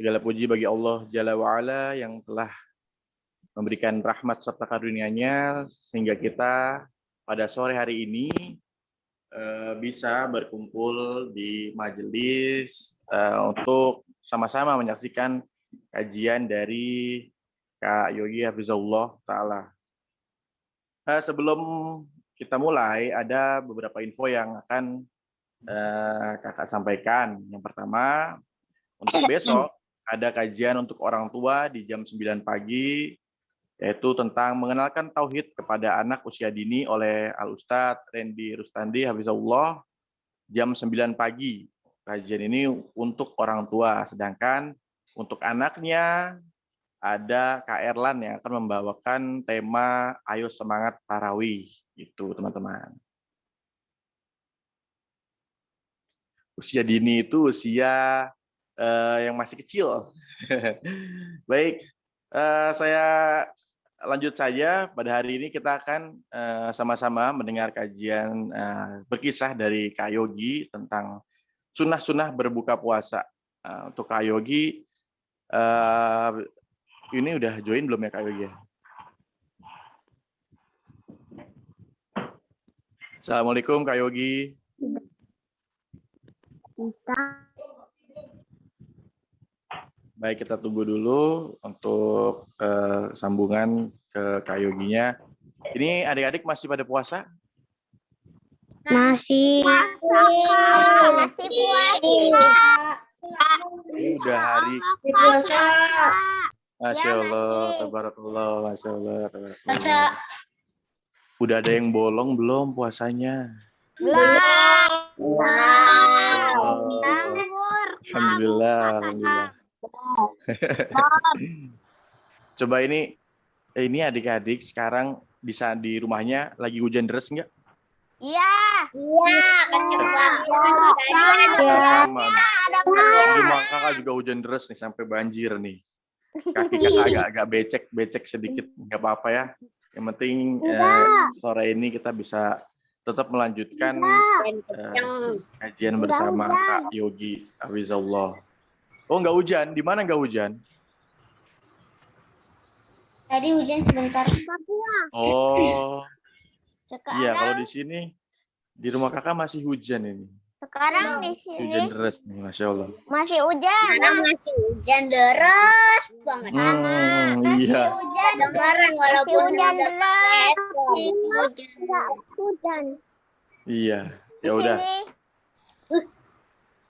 Segala puji bagi Allah Jalla wa'ala yang telah memberikan rahmat serta karunia-Nya sehingga kita pada sore hari ini bisa berkumpul di majelis untuk sama-sama menyaksikan kajian dari Kak Yogi Hafizahullah Ta'ala. Sebelum kita mulai, ada beberapa info yang akan Kakak sampaikan. Yang pertama, untuk besok ada kajian untuk orang tua di jam 9 pagi, yaitu tentang mengenalkan tauhid kepada anak usia dini oleh Al-Ustadz Randy Rustandi Hafizahullah jam 9 pagi. Kajian ini untuk orang tua, sedangkan untuk anaknya ada Kak Erlan yang akan membawakan tema Ayo Semangat Tarawih. Itu teman-teman. Usia dini itu usia yang masih kecil. Baik, saya lanjut saja. Pada hari ini kita akan sama-sama mendengar kajian berkisah dari Kak Yogi tentang sunnah-sunnah berbuka puasa. Untuk Kak Yogi, ini udah join belum ya Kak Yogi? Assalamualaikum Kak Yogi. Baik, kita tunggu dulu untuk sambungan ke Kak Yoginya. Ini adik-adik masih pada puasa? Masih puasa. Ini udah hari Puasa. Masya Allah, tabarakallah, Masya Allah, tabarakallah. Udah ada yang bolong belum puasanya? Belum. Alhamdulillah, alhamdulillah. Coba ini adik-adik sekarang di rumahnya lagi hujan deras nggak? Iya. Kenceng banget. Sama. Di rumah kakak juga hujan deras nih sampai banjir nih. Kaki kakak agak becek sedikit, nggak apa-apa ya. Yang penting sore ini kita bisa tetap melanjutkan kajian bersama Kak Yogi Hafizahullah. Oh, nggak hujan? Di mana nggak hujan? Tadi hujan sebentar. Oh, Sekarang, iya, kalau di sini di rumah kakak masih hujan ini. sekarang di sini Hujan deras nih, Masya Allah. masih hujan. Sekarang masih hujan deras banget. Iya. Hujan dengaran walaupun hujan deras. Hujan. Iya, ya udah.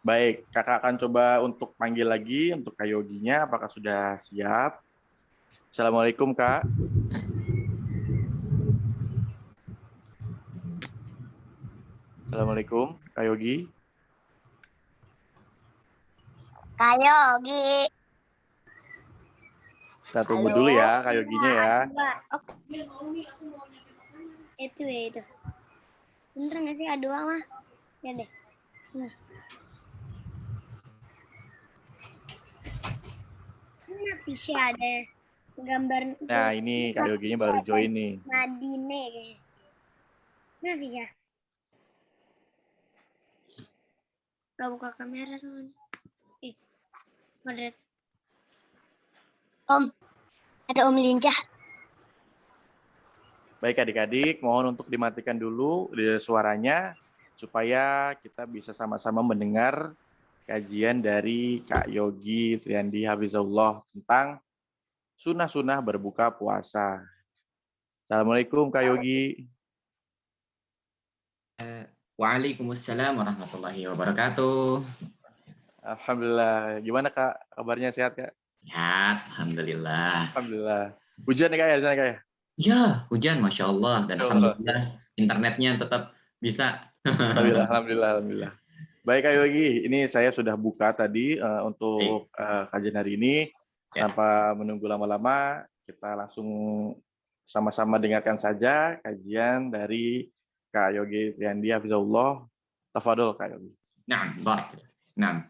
Baik, kakak akan coba untuk panggil lagi untuk Kak Yoginya. Apakah sudah siap? Assalamualaikum, Kak. Assalamualaikum, Kak Yogi. Kak Yogi. Kita tunggu dulu ya, Kak Yoginya ya. Itu. Bener nggak sih A2 mah? Ya deh. Ini bisa ada gambar. Nah, ini Kak Yoginya baru join nih. Nadine kayaknya. Nah, bisa. Gak buka kamera teman. Moderat. Om, ada Om Lincah. Baik adik-adik, mohon untuk dimatikan dulu suaranya supaya kita bisa sama-sama mendengar kajian dari Kak Yogi Triandi Hafizahullah tentang sunnah-sunnah berbuka puasa. Assalamualaikum Kak Yogi. Waalaikumsalam warahmatullahi wabarakatuh. Alhamdulillah. Gimana Kak? Kabarnya sehat Kak? Ya, alhamdulillah. Alhamdulillah. Hujan nih Kak ya? Ya, hujan, Masya Allah. Dan alhamdulillah internetnya tetap bisa. Alhamdulillah. Baik Kak Yogi, ini saya sudah buka tadi untuk kajian hari ini. Tanpa menunggu lama-lama, kita langsung sama-sama dengarkan saja kajian dari Kak Yogi Triandi Hafizahullah. Tafadhol Kak Yogi. Nah, baik. Nah.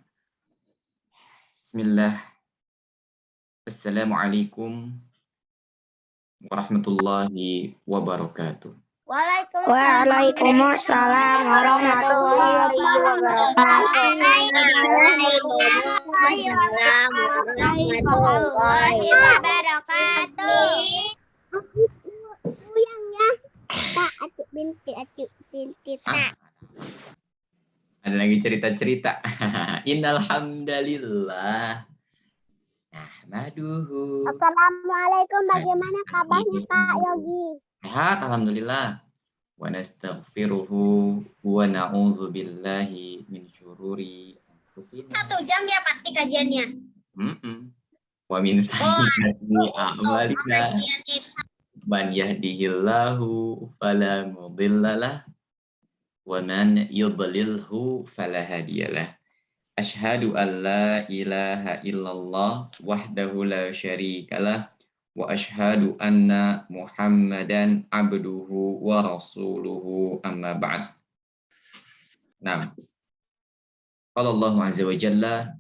Bismillah. Assalamualaikum warahmatullahi wabarakatuh. Waalaikumsalam warahmatullahi wabarakatuh. Waalaikumsalam warahmatullahi wabarakatuh. Uyangnya tak binti tak. Ada lagi cerita-cerita. Innal hamdalillah. Nahmaduhu. Assalamualaikum, bagaimana kabarnya Kak Yogi? Sehat, alhamdulillah. Wa nastaghfiruhu wa na'udzu billahi min syururi anfusina. 1 jam ya pasti kajiannya. Wa min sayyiati a'malina. Man yahdihillahu fala mudhillalah wa man yudlilhu fala hadiyalah. Asyhadu an la ilaha illallah wahdahu la syarikalah wa asyhadu anna Muhammadan abduhu wa rasuluhu amma ba'd. Naam. Qala Allah azza wa jalla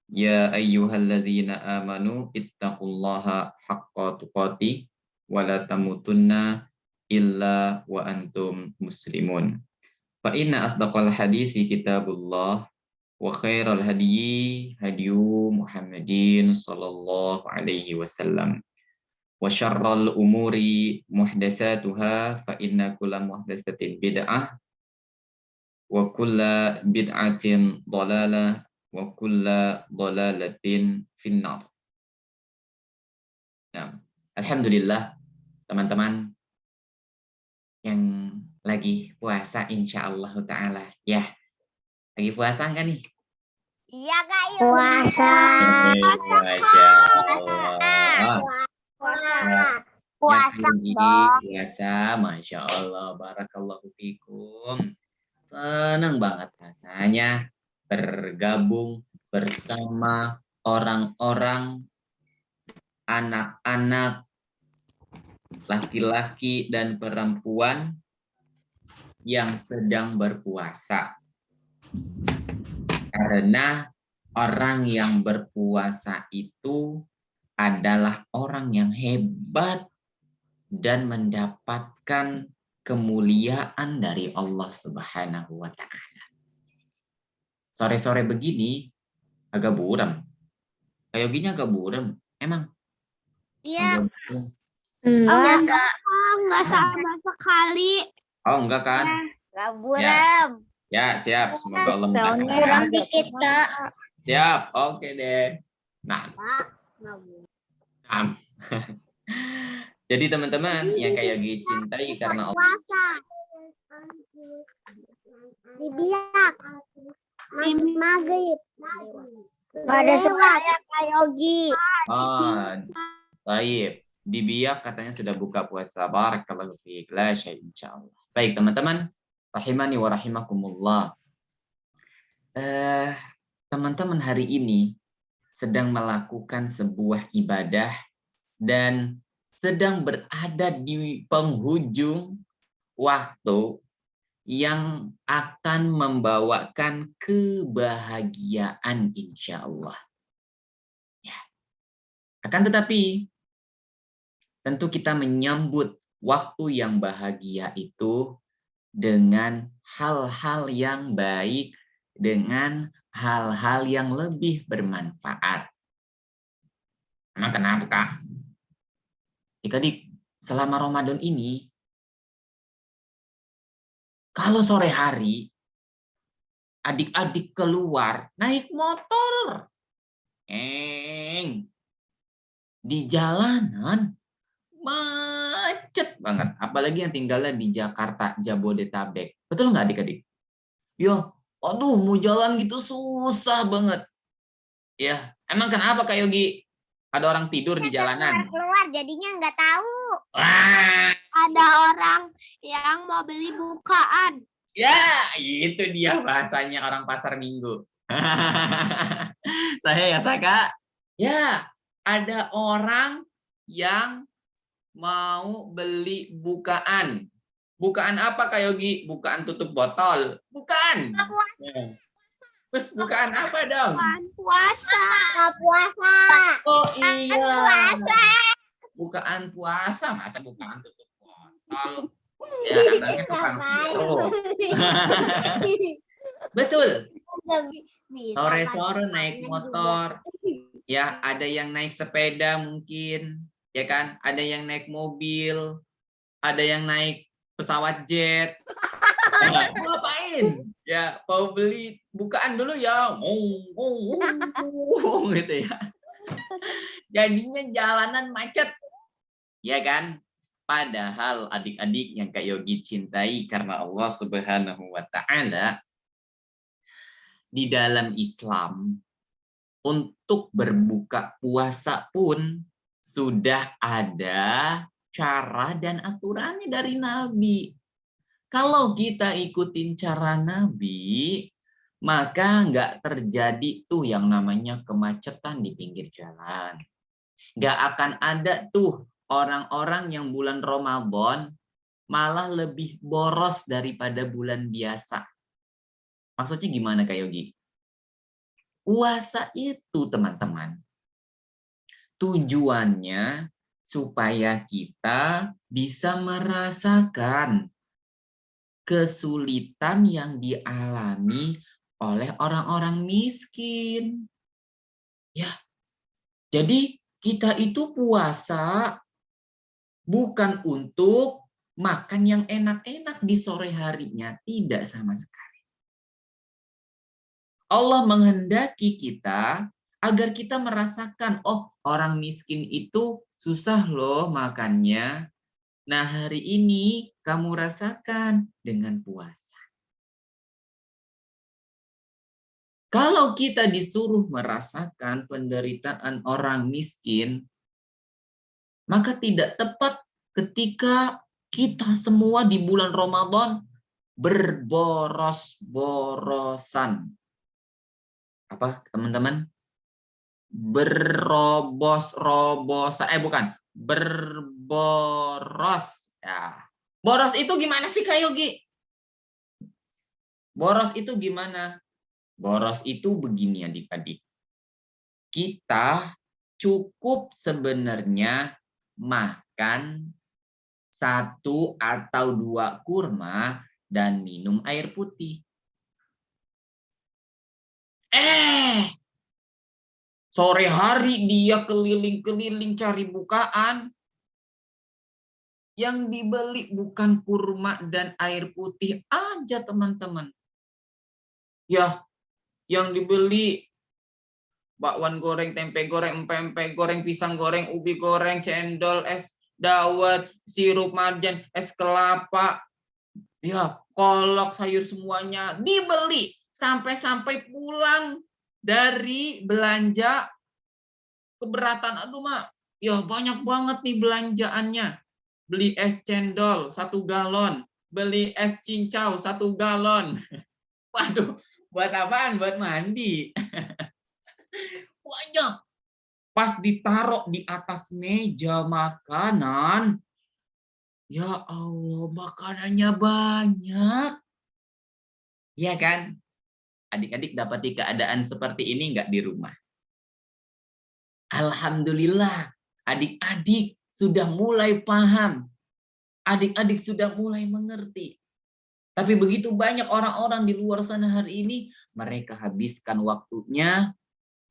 ya ayyuhalladzina amanu ittaqullaha haqqa tuqatih wa la tamutunna illa wa antum muslimun. Fa inna asdaqal hadisi kitabullah wa khairal hadyi hadyu Muhammadin sallallahu alaihi wasallam. Wa syarral umuri muhdatsatuha fa inna kulla muhdatsatin bid'ah wa kulla bid'atin dhalalah wa kulla dhalalatin finnar. Nah, alhamdulillah teman-teman yang lagi puasa insyaallah taala ya. Lagi puasa enggak nih? Iya Kak Yogi. Puasa. Puasa. Puasa, Masya Allah, barakallahu fikum. Senang banget rasanya bergabung bersama orang-orang, anak-anak, laki-laki dan perempuan yang sedang berpuasa. Karena orang yang berpuasa itu adalah orang yang hebat dan mendapatkan kemuliaan dari Allah Subhanahu wa Ta'ala. Sore-sore begini agak buram. Kayak gini agak buram. Emang? Iya. Enggak sama sekali. Oh, enggak kan? Enggak buram. Ya, siap. Semoga Allah Buram memudahkan. dikit Kak. Siap, oke deh. Nah. Jadi teman-teman yang kayak Yogi cintai karena Allah. Puasa. Dibiak. Maghrib. Ada suara Kak Yogi. Oh, baik. Bibiak katanya sudah buka puasa. Barakallahu fiik. La syai insyaallah. Baik teman-teman, rahimani wa rahimakumullah. Teman-teman hari ini sedang melakukan sebuah ibadah dan sedang berada di penghujung waktu yang akan membawakan kebahagiaan insya Allah. Ya. Akan tetapi, tentu kita menyambut waktu yang bahagia itu dengan hal-hal yang baik, dengan hal-hal yang lebih bermanfaat. Emang kenapa, Kak? Adik-adik, selama Ramadan ini, kalau sore hari, adik-adik keluar, naik motor, di jalanan, macet banget. Apalagi yang tinggalnya di Jakarta, Jabodetabek. Betul nggak adik-adik? Ya, aduh, mau jalan gitu susah banget. Ya, emang kenapa Kak Yogi? Ada orang tidur di jalanan. Keluar jadinya nggak tahu. Wah. Ada orang yang mau beli bukaan. Ya, itu dia bahasanya orang pasar minggu. Saya Kak. Ya, ada orang yang mau beli bukaan. Bukaan apa Kak Yogi? Bukaan tutup botol. Bukan. Terus bukaan apa dong? Puasa. Puasa. Oh iya. Puasa. Bukaan puasa, masa bukaan tutup botol. Ya, anaknya tukang sirup. Betul. Sore-sore naik motor, ya ada yang naik sepeda mungkin, ya kan? Ada yang naik mobil, ada yang naik pesawat jet. Nah, mau ngapain? Ya, mau beli bukaan dulu ya. Gitu ya. Jadinya jalanan macet. Ya kan? Padahal adik-adik yang Kak Yogi cintai karena Allah Subhanahu wa taala, di dalam Islam untuk berbuka puasa pun sudah ada cara dan aturannya dari Nabi. Kalau kita ikutin cara Nabi, maka nggak terjadi tuh yang namanya kemacetan di pinggir jalan. Nggak akan ada tuh orang-orang yang bulan Ramadan malah lebih boros daripada bulan biasa. Maksudnya gimana Kak Yogi? Puasa itu teman-teman, tujuannya supaya kita bisa merasakan kesulitan yang dialami oleh orang-orang miskin. Ya, jadi kita itu puasa bukan untuk makan yang enak-enak di sore harinya, tidak sama sekali. Allah menghendaki kita agar kita merasakan, oh orang miskin itu susah loh makannya. Nah hari ini kamu rasakan dengan puasa. Kalau kita disuruh merasakan penderitaan orang miskin, maka tidak tepat ketika kita semua di bulan Ramadan berboros-borosan. Apa teman-teman? Berboros. Ya. Boros itu gimana sih Kak Yogi? Boros itu gimana? Boros itu begini adik-adik. Kita cukup sebenarnya makan 1 atau 2 kurma dan minum air putih. Sore hari dia keliling-keliling cari bukaan. Yang dibeli bukan kurma dan air putih aja teman-teman. Ya, yang dibeli bakwan goreng, tempe goreng, empek goreng, pisang goreng, ubi goreng, cendol, es dawet, sirup marjan, es kelapa, ya kolak, sayur semuanya dibeli. Sampai-sampai pulang dari belanja keberatan. Aduh mak, ya banyak banget nih belanjaannya. Beli es cendol 1 galon, beli es cincau 1 galon. Waduh, buat apaan? Buat mandi. Banyak. Pas ditaruh di atas meja makanan, ya Allah, makanannya banyak. Iya kan? Adik-adik dapati keadaan seperti ini nggak di rumah? Alhamdulillah, adik-adik sudah mulai paham. Adik-adik sudah mulai mengerti. Tapi begitu banyak orang-orang di luar sana hari ini, mereka habiskan waktunya,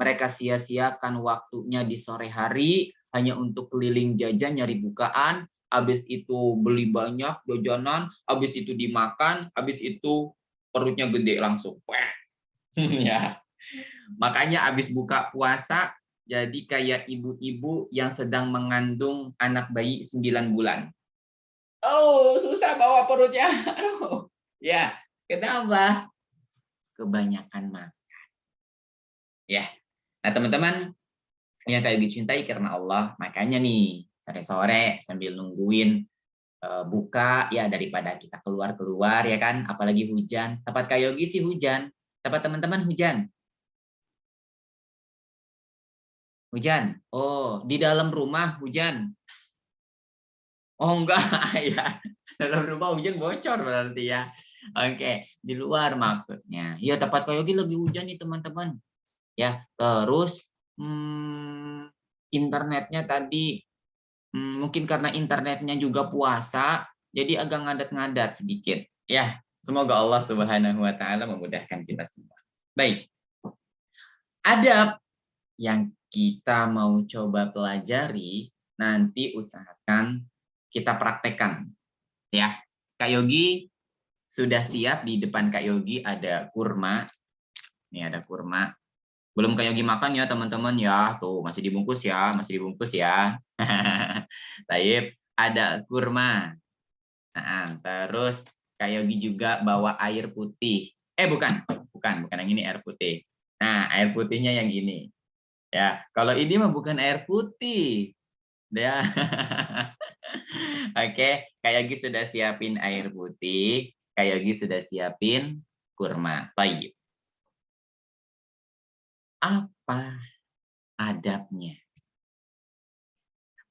mereka sia-siakan waktunya di sore hari, hanya untuk keliling jajan, nyari bukaan, habis itu beli banyak jajanan, habis itu dimakan, habis itu perutnya gede langsung. Ya. Makanya habis buka puasa, jadi kayak ibu-ibu yang sedang mengandung anak bayi 9 bulan. Oh, susah bawa perutnya. Aduh. Ya, kenapa? Kebanyakan makan. Ya. Nah, teman-teman yang kayak dicintai karena Allah, makanya nih sore-sore sambil nungguin buka ya daripada kita keluar-keluar ya kan, apalagi hujan. Tempat Kak Yogi sih hujan. Tempat teman-teman hujan. Hujan. Oh, di dalam rumah hujan. Oh enggak ya. Dalam rumah hujan bocor berarti ya. Oke, di luar maksudnya. Ya tempat Kak Yogi lagi hujan nih teman-teman. Ya, terus internetnya tadi mungkin karena internetnya juga puasa, jadi agak ngadat-ngadat sedikit. Ya, semoga Allah Subhanahu wa taala memudahkan kita semua. Baik. Adab yang kita mau coba pelajari, nanti usahakan kita praktekkan. Ya, Kak Yogi sudah siap. Di depan Kak Yogi ada kurma. Ini ada kurma. Belum Kak Yogi makan ya teman-teman ya. Tuh, masih dibungkus ya, masih dibungkus ya. Taib, ada kurma. Nah, terus Kak Yogi juga bawa air putih. Bukan yang ini air putih. Nah, air putihnya yang ini. Ya, kalau ini mah bukan air putih. Ya. Oke, Kak Yogi sudah siapin air putih, Kak Yogi sudah siapin kurma. Baik. Apa adabnya?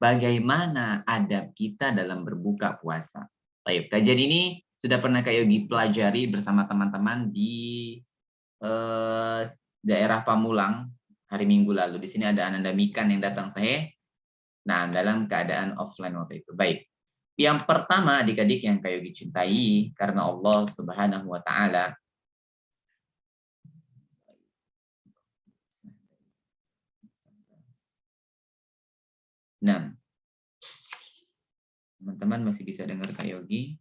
Bagaimana adab kita dalam berbuka puasa? Baik, kajian ini sudah pernah Kak Yogi pelajari bersama teman-teman di daerah Pamulang hari Minggu lalu. Di sini ada Ananda Mikan yang datang saya. Nah, dalam keadaan offline waktu itu. Baik. Yang pertama, adik-adik yang Kak Yogi cintai, karena Allah Subhanahu wa taala nah, teman-teman masih bisa dengar Kak Yogi?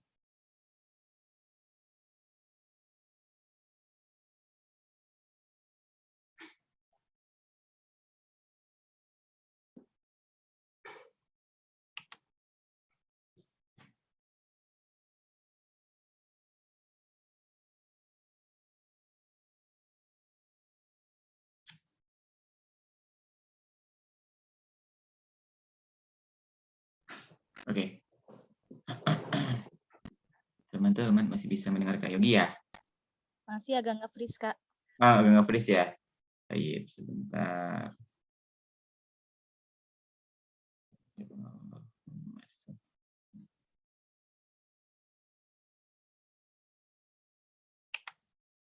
Oke. Teman-teman masih bisa mendengar Kak Yogi ya? Masih agak nge-freeze, Kak. Ah, agak nge-freeze ya? Baik, sebentar.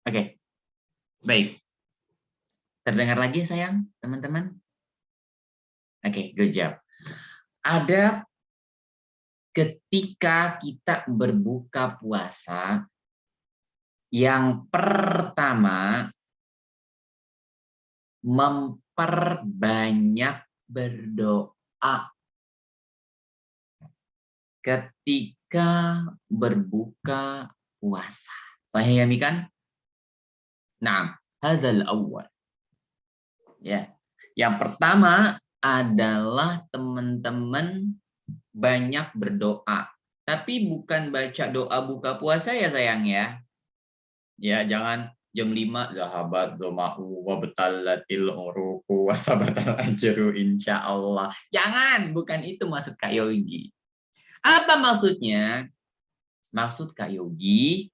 Oke, baik. Terdengar lagi sayang, teman-teman? Oke, good job. Ada ketika kita berbuka puasa, yang pertama, memperbanyak berdoa. Ketika berbuka puasa. Sahih ya Mikan? Nah, hadzal awal. Ya. Yang pertama adalah teman-teman banyak berdoa. Tapi bukan baca doa buka puasa ya sayang ya. Ya, jangan jam 5 zahabat zoma'u wa betallatil uruku wa sabatal ajru insyaallah. Jangan, bukan itu maksud Kak Yogi. Apa maksudnya? Maksud Kak Yogi,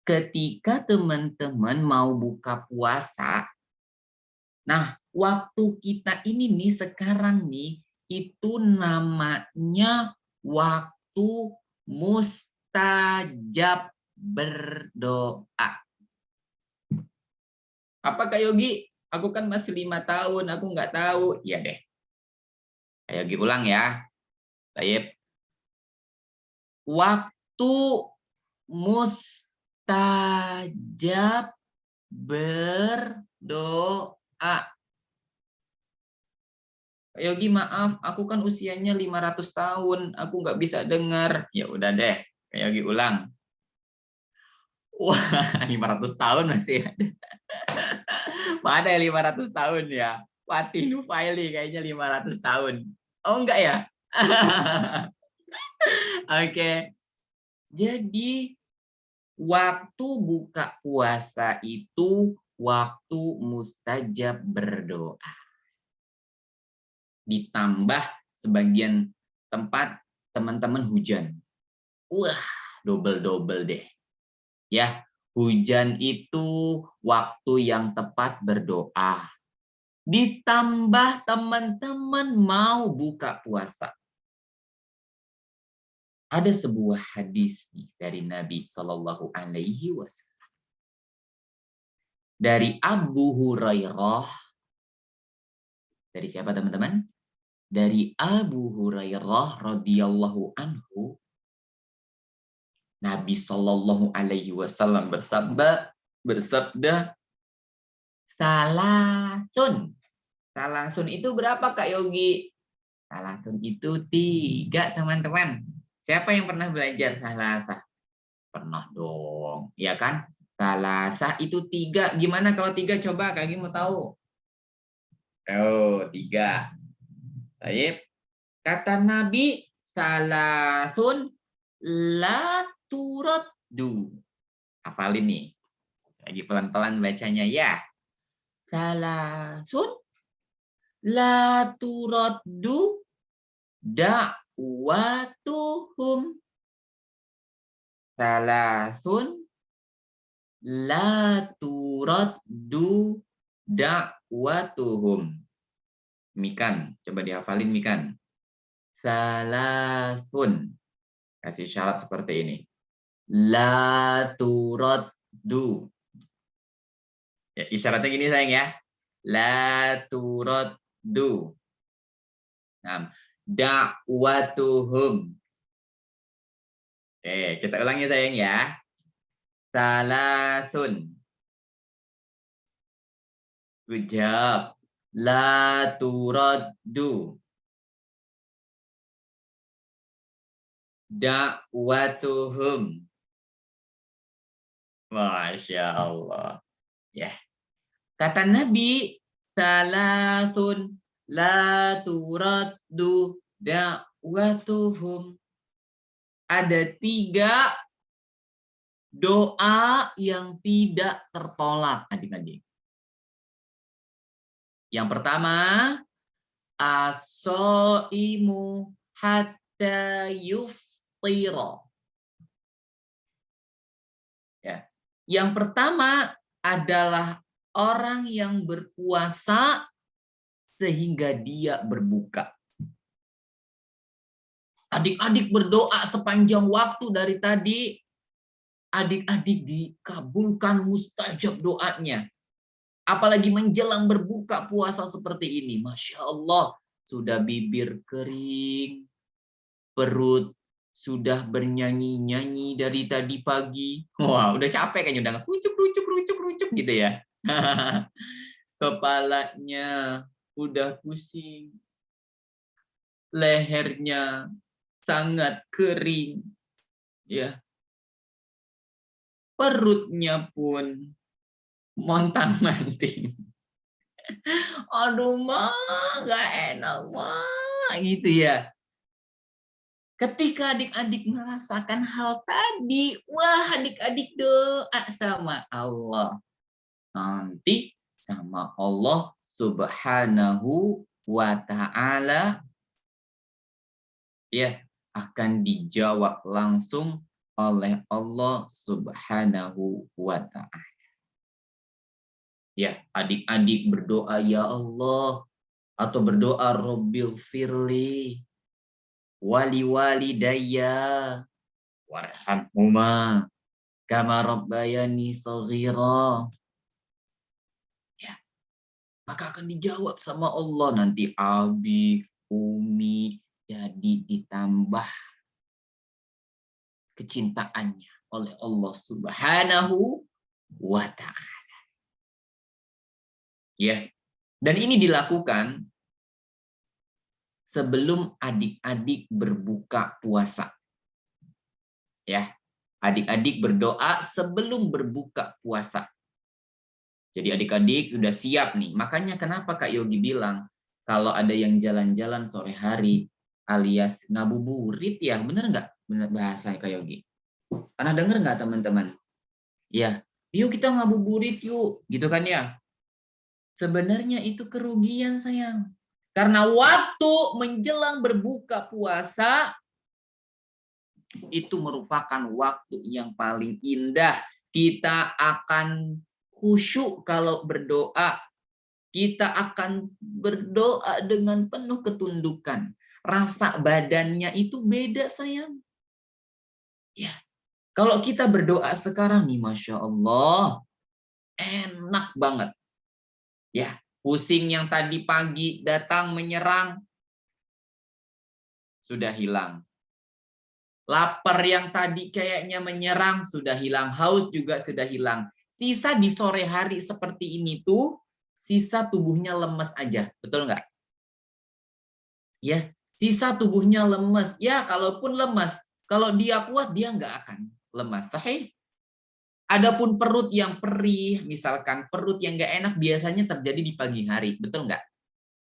ketika teman-teman mau buka puasa, nah waktu kita ini nih sekarang nih, itu namanya waktu mustajab berdoa. Apa Kak Yogi? Aku kan masih 5 tahun, aku nggak tahu. Iya deh. Kak Yogi ulang ya. Baik. Waktu mustajab berdoa. Kak Yogi maaf, aku kan usianya 500 tahun, aku nggak bisa dengar. Ya udah deh, Kak Yogi ulang. Wah, 500 tahun masih ada. Mana ya 500 tahun ya? Fatih Nufaili kayaknya 500 tahun. Oh enggak ya? Oke. Jadi waktu buka puasa itu waktu mustajab berdoa. Ditambah sebagian tempat teman-teman hujan. Wah, double-double deh. Ya, hujan itu waktu yang tepat berdoa. Ditambah teman-teman mau buka puasa. Ada sebuah hadis dari Nabi Shallallahu Alaihi Wasallam. Dari Abu Hurairah. Dari siapa teman-teman? Dari Abu Hurairah radhiyallahu anhu. Nabi Shallallahu Alaihi Wasallam bersabda, salasun. Salasun itu berapa Kak Yogi? Salasun itu 3 teman-teman. Siapa yang pernah belajar salasah? Pernah dong, ya kan? Salasah itu 3. Gimana kalau 3? Coba Kak Yogi mau tahu. Oh, 3. Baik. Kata Nabi, salasun la turaddu. Hafalin nih. Lagi pelan-pelan bacanya ya. Salasun la turaddu da'watuhum. Salasun la turaddu da'watuhum. Mikan, coba dihafalin Mikan. Salasun. Kasih syarat seperti ini. La turaddu. Ya, isyaratnya gini sayang ya. La turaddu. Nah, da'watuhum. Oke, kita ulangi sayang ya. Salasun. Good job. La turaddu. Da'watuhum. Masya Allah. Ya. Kata Nabi, salasun la turaddu da'watuhum. Ada 3 doa yang tidak tertolak, adik-adik. Yang pertama, as-shaimu hatta yuftira. Ya. Yang pertama adalah orang yang berpuasa sehingga dia berbuka. Adik-adik berdoa sepanjang waktu dari tadi, adik-adik dikabulkan mustajab doanya. Apalagi menjelang berbuka puasa seperti ini. Masya Allah, sudah bibir kering, perut sudah bernyanyi-nyanyi dari tadi pagi. Wah, udah capek kayaknya, udah rucuk gitu ya. Kepalanya udah pusing. Lehernya sangat kering. Ya. Perutnya pun montang-manting. Aduh, mah, gak enak, mah. Gitu ya. Ketika adik-adik merasakan hal tadi, wah, adik-adik doa sama Allah. Nanti sama Allah Subhanahu wa ta'ala ya akan dijawab langsung oleh Allah Subhanahu wa ta'ala. Ya, adik-adik berdoa ya Allah atau berdoa Rabbil firli wali walidayya warhamhuma kama rabbayani shaghira. Ya. Maka akan dijawab sama Allah nanti abi, umi jadi ditambah kecintaannya oleh Allah Subhanahu wa ta'ala. Ya. Dan ini dilakukan sebelum adik-adik berbuka puasa. Ya, adik-adik berdoa sebelum berbuka puasa. Jadi adik-adik sudah siap nih. Makanya kenapa Kak Yogi bilang kalau ada yang jalan-jalan sore hari alias ngabuburit ya, bener nggak? Bener bahasa Kak Yogi. Pernah denger nggak teman-teman? Ya, yuk kita ngabuburit yuk, gitu kan ya? Sebenarnya itu kerugian sayang. Karena waktu menjelang berbuka puasa itu merupakan waktu yang paling indah. Kita akan khusyuk kalau berdoa. Kita akan berdoa dengan penuh ketundukan. Rasa badannya itu beda sayang. Ya, kalau kita berdoa sekarang nih, Masya Allah, enak banget. Ya. Pusing yang tadi pagi datang menyerang, sudah hilang. Lapar yang tadi kayaknya menyerang sudah hilang, haus juga sudah hilang. Sisa di sore hari seperti ini tuh, sisa tubuhnya lemes aja, betul nggak? Ya, sisa tubuhnya lemes. Ya, kalaupun lemes, kalau dia kuat dia nggak akan lemas. Sahih. Adapun perut yang perih, misalkan perut yang nggak enak biasanya terjadi di pagi hari, betul nggak?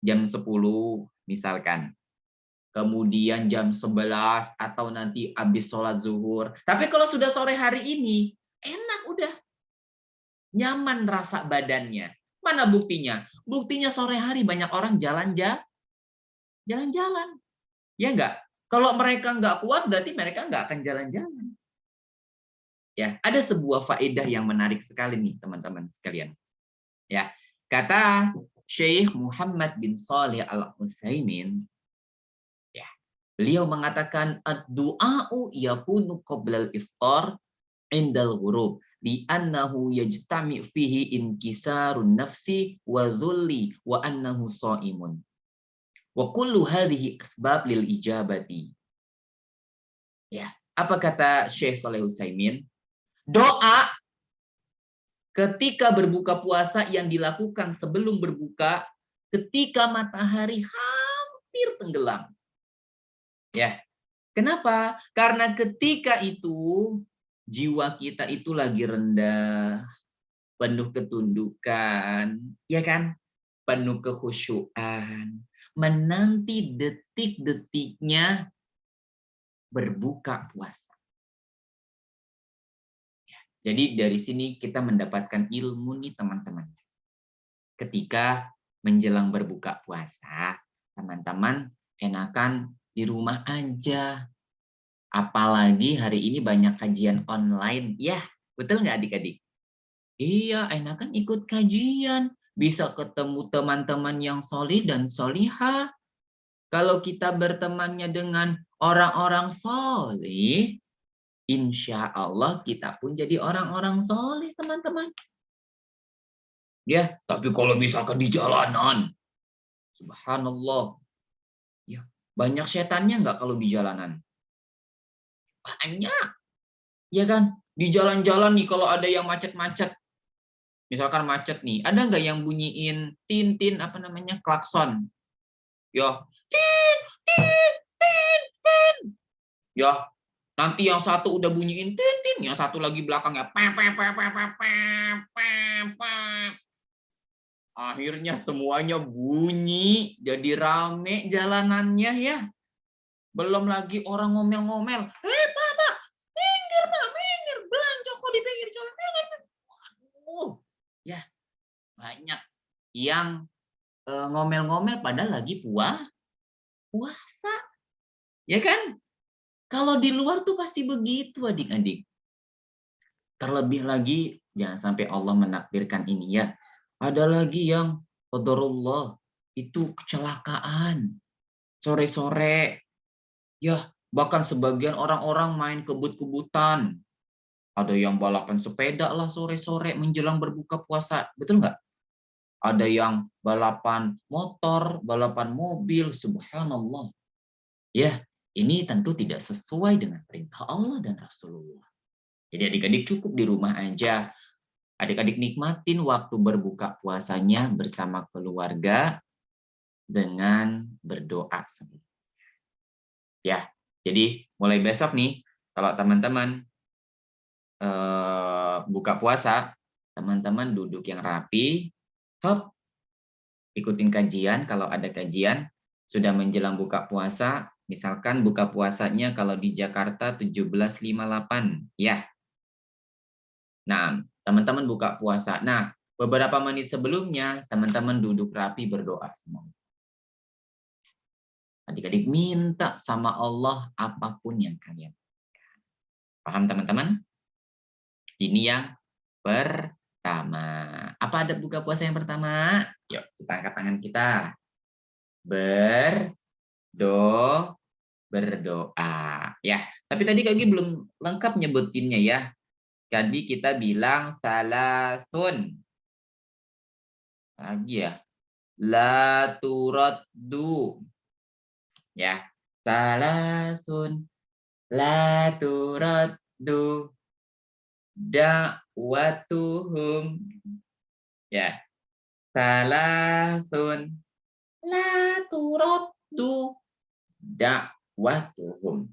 Jam 10 misalkan. Kemudian jam 11 atau nanti habis sholat zuhur. Tapi kalau sudah sore hari ini, enak udah. Nyaman rasa badannya. Mana buktinya? Buktinya sore hari banyak orang jalan-jalan. Ya enggak? Kalau mereka nggak kuat, berarti mereka nggak akan jalan-jalan. Ya, ada sebuah faedah yang menarik sekali nih, teman-teman sekalian. Ya, kata Syekh Muhammad bin Shalih Al-Utsaimin, ya, beliau mengatakan ad-du'a'u yakunu qoblal iftar indal ghurub li'annahu yajtami fihi inkisarun nafsi wa dhulli wa annahu sha'imun. Wa kullu hadhihi asbab lil ijabati. Ya, apa kata Syekh Shalih Utsaimin? Doa ketika berbuka puasa yang dilakukan sebelum berbuka ketika matahari hampir tenggelam. Ya. Kenapa? Karena ketika itu jiwa kita itu lagi rendah, penuh ketundukan, ya kan? Penuh kekhusyuan, menanti detik-detiknya berbuka puasa. Jadi dari sini kita mendapatkan ilmu nih teman-teman. Ketika menjelang berbuka puasa, teman-teman enakan di rumah aja. Apalagi hari ini banyak kajian online. Ya, betul nggak adik-adik? Iya, enakan ikut kajian. Bisa ketemu teman-teman yang solih dan solihah. Kalau kita bertemannya dengan orang-orang solih, insya Allah kita pun jadi orang-orang solih, teman-teman. Ya, tapi kalau misalkan di jalanan, subhanallah, ya banyak setannya nggak kalau di jalanan? Banyak, ya kan? Di jalan-jalan nih kalau ada yang macet-macet, misalkan macet nih, ada nggak yang bunyiin tin apa namanya klakson? Ya, tin tin tin tin. Ya, nanti yang satu udah bunyiin tin, yang satu lagi belakangnya pem pem pem pem pem pem pem pem. Akhirnya semuanya bunyi, jadi rame jalanannya ya. Belum lagi orang ngomel-ngomel. Pak, minggir Pak, minggir. Belanja kok di pinggir jalan, minggir. Ya, banyak yang ngomel-ngomel padahal lagi puasa. Ya kan? Kalau di luar tuh pasti begitu adik-adik. Terlebih lagi, jangan sampai Allah menakdirkan ini ya. Ada lagi yang qadarullah itu kecelakaan. Sore-sore, ya bahkan sebagian orang-orang main kebut-kebutan. Ada yang balapan sepeda lah sore-sore menjelang berbuka puasa. Betul nggak? Ada yang balapan motor, balapan mobil, subhanallah. Ya, ini tentu tidak sesuai dengan perintah Allah dan Rasulullah. Jadi adik-adik cukup di rumah aja. Adik-adik nikmatin waktu berbuka puasanya bersama keluarga dengan berdoa. Ya, jadi mulai besok nih, kalau teman-teman buka puasa, teman-teman duduk yang rapi, hop, ikutin kajian. Kalau ada kajian, sudah menjelang buka puasa, misalkan buka puasanya kalau di Jakarta 17.58, ya. Nah, teman-teman buka puasa. Nah, beberapa menit sebelumnya, teman-teman duduk rapi berdoa semua. Adik-adik minta sama Allah apapun yang kalian inginkan. Paham teman-teman? Ini yang pertama. Apa adab buka puasa yang pertama? Yuk, kita angkat tangan kita. Berdoa. Ya, tapi tadi kaki belum lengkap nyebutinnya ya. Tadi kita bilang salasun. Lagi ya. La turaddu. Ya, salasun. La turaddu da'watuhum. Ya. Salasun. La turaddu da'watuhum.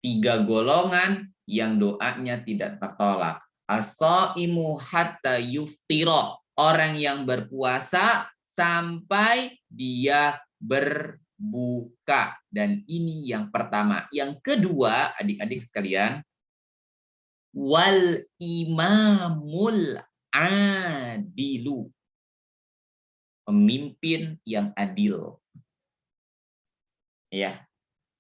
3 golongan yang doanya tidak tertolak. As-shaimu hatta yuftira. Orang yang berpuasa sampai dia berbuka. Dan ini yang pertama. Yang kedua, adik-adik sekalian, wal imamul adilu. Pemimpin yang adil. Ya,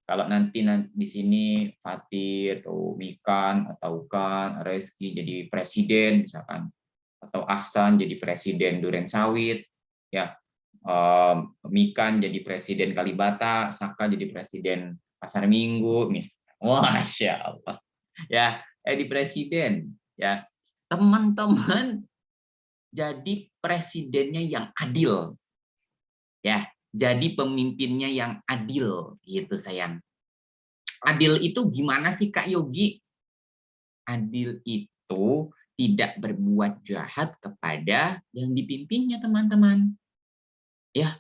kalau nanti di sini Fatih atau Mikan atau Kan, Reski jadi presiden misalkan, atau Ahsan jadi presiden Duren Sawit, ya, Mikan jadi presiden Kalibata, Saka jadi presiden Pasar Minggu, Masya Allah, ya, di presiden, ya, teman-teman jadi presidennya yang adil, ya, jadi pemimpinnya yang adil, gitu sayang. Adil itu gimana sih Kak Yogi? Adil itu tidak berbuat jahat kepada yang dipimpinnya, teman-teman. Ya,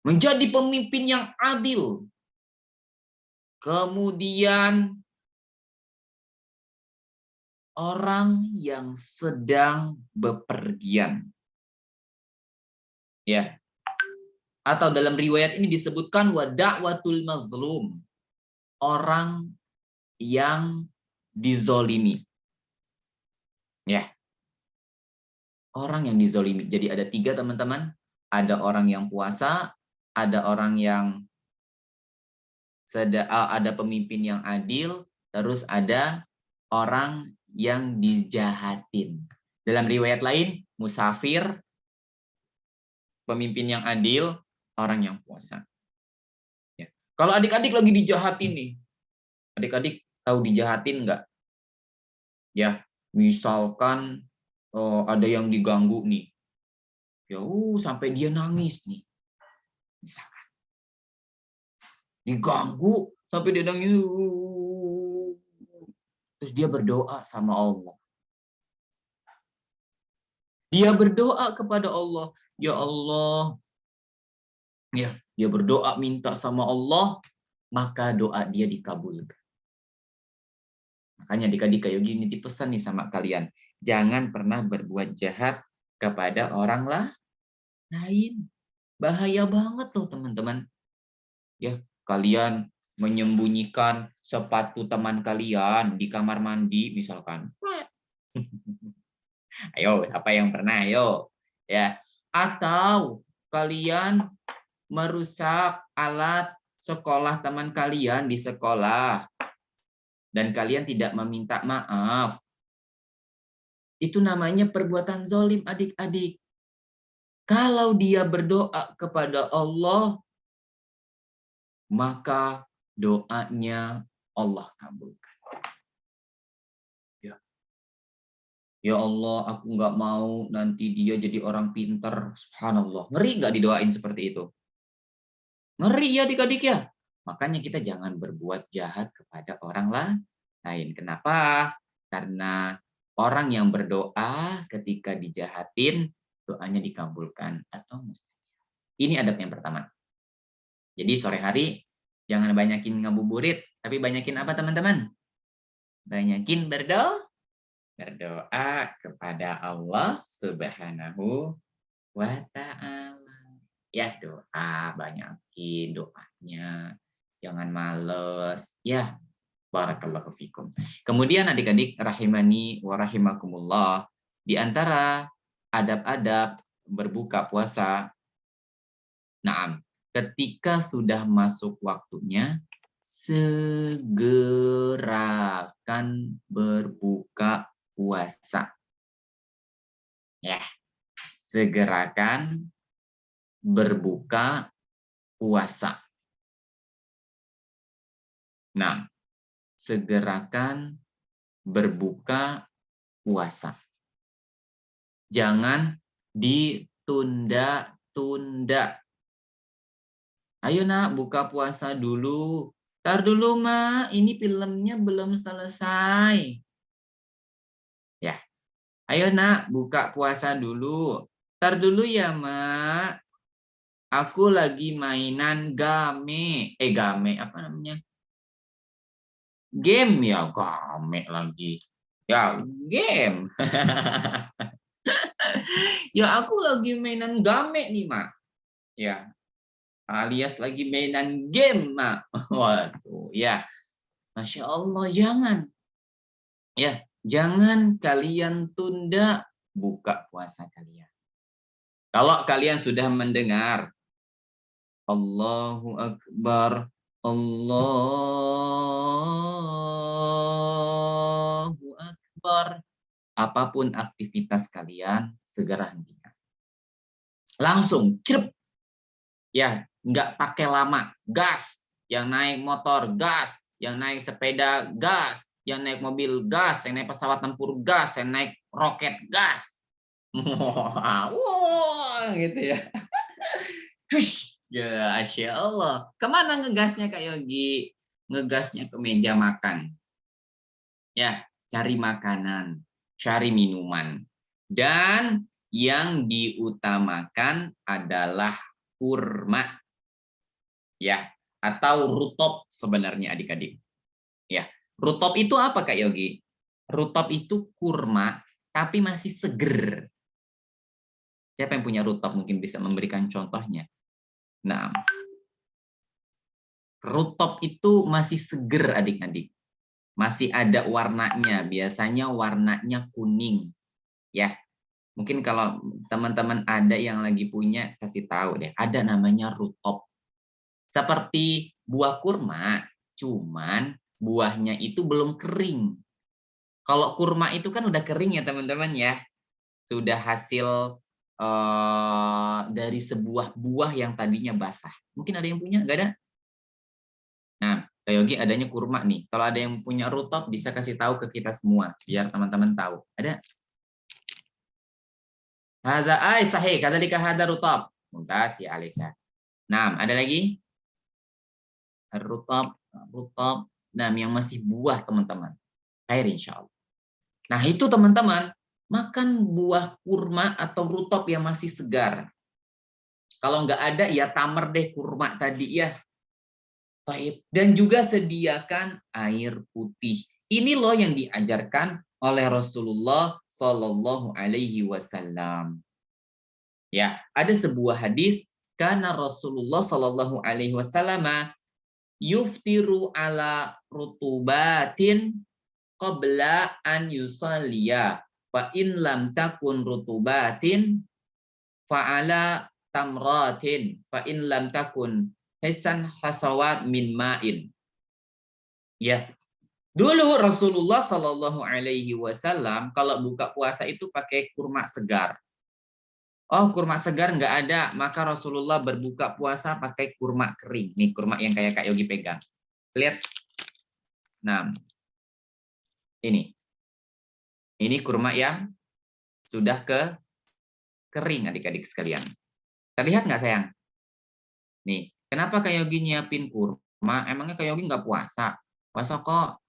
menjadi pemimpin yang adil. Kemudian orang yang sedang bepergian. Ya. Atau dalam riwayat ini disebutkan wa da'watul mazlum. Orang yang dizolimi. Ya. Orang yang dizolimi. Jadi ada 3 teman-teman. Ada orang yang puasa, ada orang yang ada pemimpin yang adil, terus ada orang yang dijahatin. Dalam riwayat lain, musafir, pemimpin yang adil, orang yang puasa. Ya. Kalau adik-adik lagi dijahatin nih, adik-adik tahu dijahatin nggak? Ya, misalkan ada yang diganggu nih, ya sampai dia nangis nih, misalkan diganggu sampai dia nangis, terus dia berdoa sama Allah. Dia berdoa kepada Allah, ya Allah, ya, dia berdoa minta sama Allah, maka doa dia dikabulkan. Makanya adik-adik kayak gini dipesan nih sama kalian, jangan pernah berbuat jahat kepada orang lain. Bahaya banget loh teman-teman. Ya, kalian menyembunyikan sepatu teman kalian di kamar mandi misalkan. Ayo, apa yang pernah? Ayo. Ya. Atau kalian merusak alat sekolah teman kalian di sekolah dan kalian tidak meminta maaf. Itu namanya perbuatan zalim, adik-adik. Kalau dia berdoa kepada Allah, maka doanya Allah kabulkan. Ya Allah, aku nggak mau nanti dia jadi orang pinter. Subhanallah. Ngeri nggak didoain seperti itu? Ngeri ya adik-adik ya. Makanya kita jangan berbuat jahat kepada orang lain. Kenapa? Karena orang yang berdoa ketika dijahatin, doanya dikabulkan atau mustajab. Ini adab yang pertama. Jadi sore hari jangan banyakin ngabuburit, tapi banyakin apa teman-teman? Banyakin berdoa kepada Allah Subhanahu wa Ta'ala. Ya, doa, banyakin doanya. Jangan males. Ya, barakallahu fikum. Kemudian adik-adik rahimani wa rahimakumullah, di antara adab-adab berbuka puasa, naam, ketika sudah masuk waktunya, segerakan berbuka puasa. Ya, segerakan berbuka puasa. Nah, segerakan berbuka puasa. Jangan ditunda-tunda. Ayo nak, buka puasa dulu. Tar dulu, Mak. Ini filmnya belum selesai. Ya. Ayo, Nak. Buka puasa dulu. Tar dulu ya, Mak. Aku lagi mainan game. Game. Apa namanya? Game ya. Game lagi. Ya, game. Ya, aku lagi mainan game nih, Mak. Ya. Alias lagi mainan game, Mak. Waduh, ya. Masya Allah, jangan. Ya, jangan kalian tunda buka puasa kalian. Kalau kalian sudah mendengar Allahu Akbar, Allahu Akbar, apapun aktivitas kalian, segera hentikan. Langsung, cerep. Ya, nggak pakai lama, gas. Yang naik motor, gas. Yang naik sepeda, gas. Yang naik mobil, gas. Yang naik pesawat tempur, gas. Yang naik roket, gas. Wah, gitu ya. Ya, Masya Allah. Kemana ngegasnya Kak Yogi? Ngegasnya ke meja makan. Ya, cari makanan, cari minuman. Dan yang diutamakan adalah kurma. Ya, atau rutop sebenarnya adik-adik. Ya, rutop itu apa Kak Yogi? Rutop itu kurma tapi masih seger. Siapa yang punya rutop mungkin bisa memberikan contohnya? Nah, rutop itu masih seger adik-adik. Masih ada warnanya, biasanya warnanya kuning. Ya, mungkin kalau teman-teman ada yang lagi punya, kasih tahu deh, ada namanya rutop. Seperti buah kurma, cuman buahnya itu belum kering. Kalau kurma itu kan udah kering ya teman-teman ya. Sudah hasil dari sebuah buah yang tadinya basah. Mungkin ada yang punya, nggak ada? Nah, Kak Yogi adanya kurma nih. Kalau ada yang punya rutop, bisa kasih tahu ke kita semua, biar teman-teman tahu. Ada? Hada ay sahih, kadzalika hada rutop. Mumtaz ya Alisa. Nah, ada lagi? Rutop. Nah, yang masih buah teman-teman. Air insya Allah. Nah, itu teman-teman, makan buah kurma atau rutop yang masih segar. Kalau nggak ada, ya tamer deh kurma tadi ya. Dan juga sediakan air putih. Ini loh yang diajarkan oleh Rasulullah Shallallahu Alaihi Wasallam. Ya, ada sebuah hadis karena Rasulullah Shallallahu Alaihi Wasallam yuftiru ala rutubatin qabla an yusalliya fa in lam takun rutubatin fa ala tamratin fa in lam takun hisan hasawat min ma'in. Ya. Dulu Rasulullah Shallallahu Alaihi Wasallam kalau buka puasa itu pakai kurma segar. Oh, kurma segar nggak ada, maka Rasulullah berbuka puasa pakai kurma kering. Nih kurma yang kayak Kak Yogi pegang. Lihat. Nah, ini kurma yang sudah kering adik-adik sekalian. Terlihat nggak sayang? Nih, kenapa Kak Yogi nyiapin kurma? Emangnya Kak Yogi nggak puasa? Puasa kok.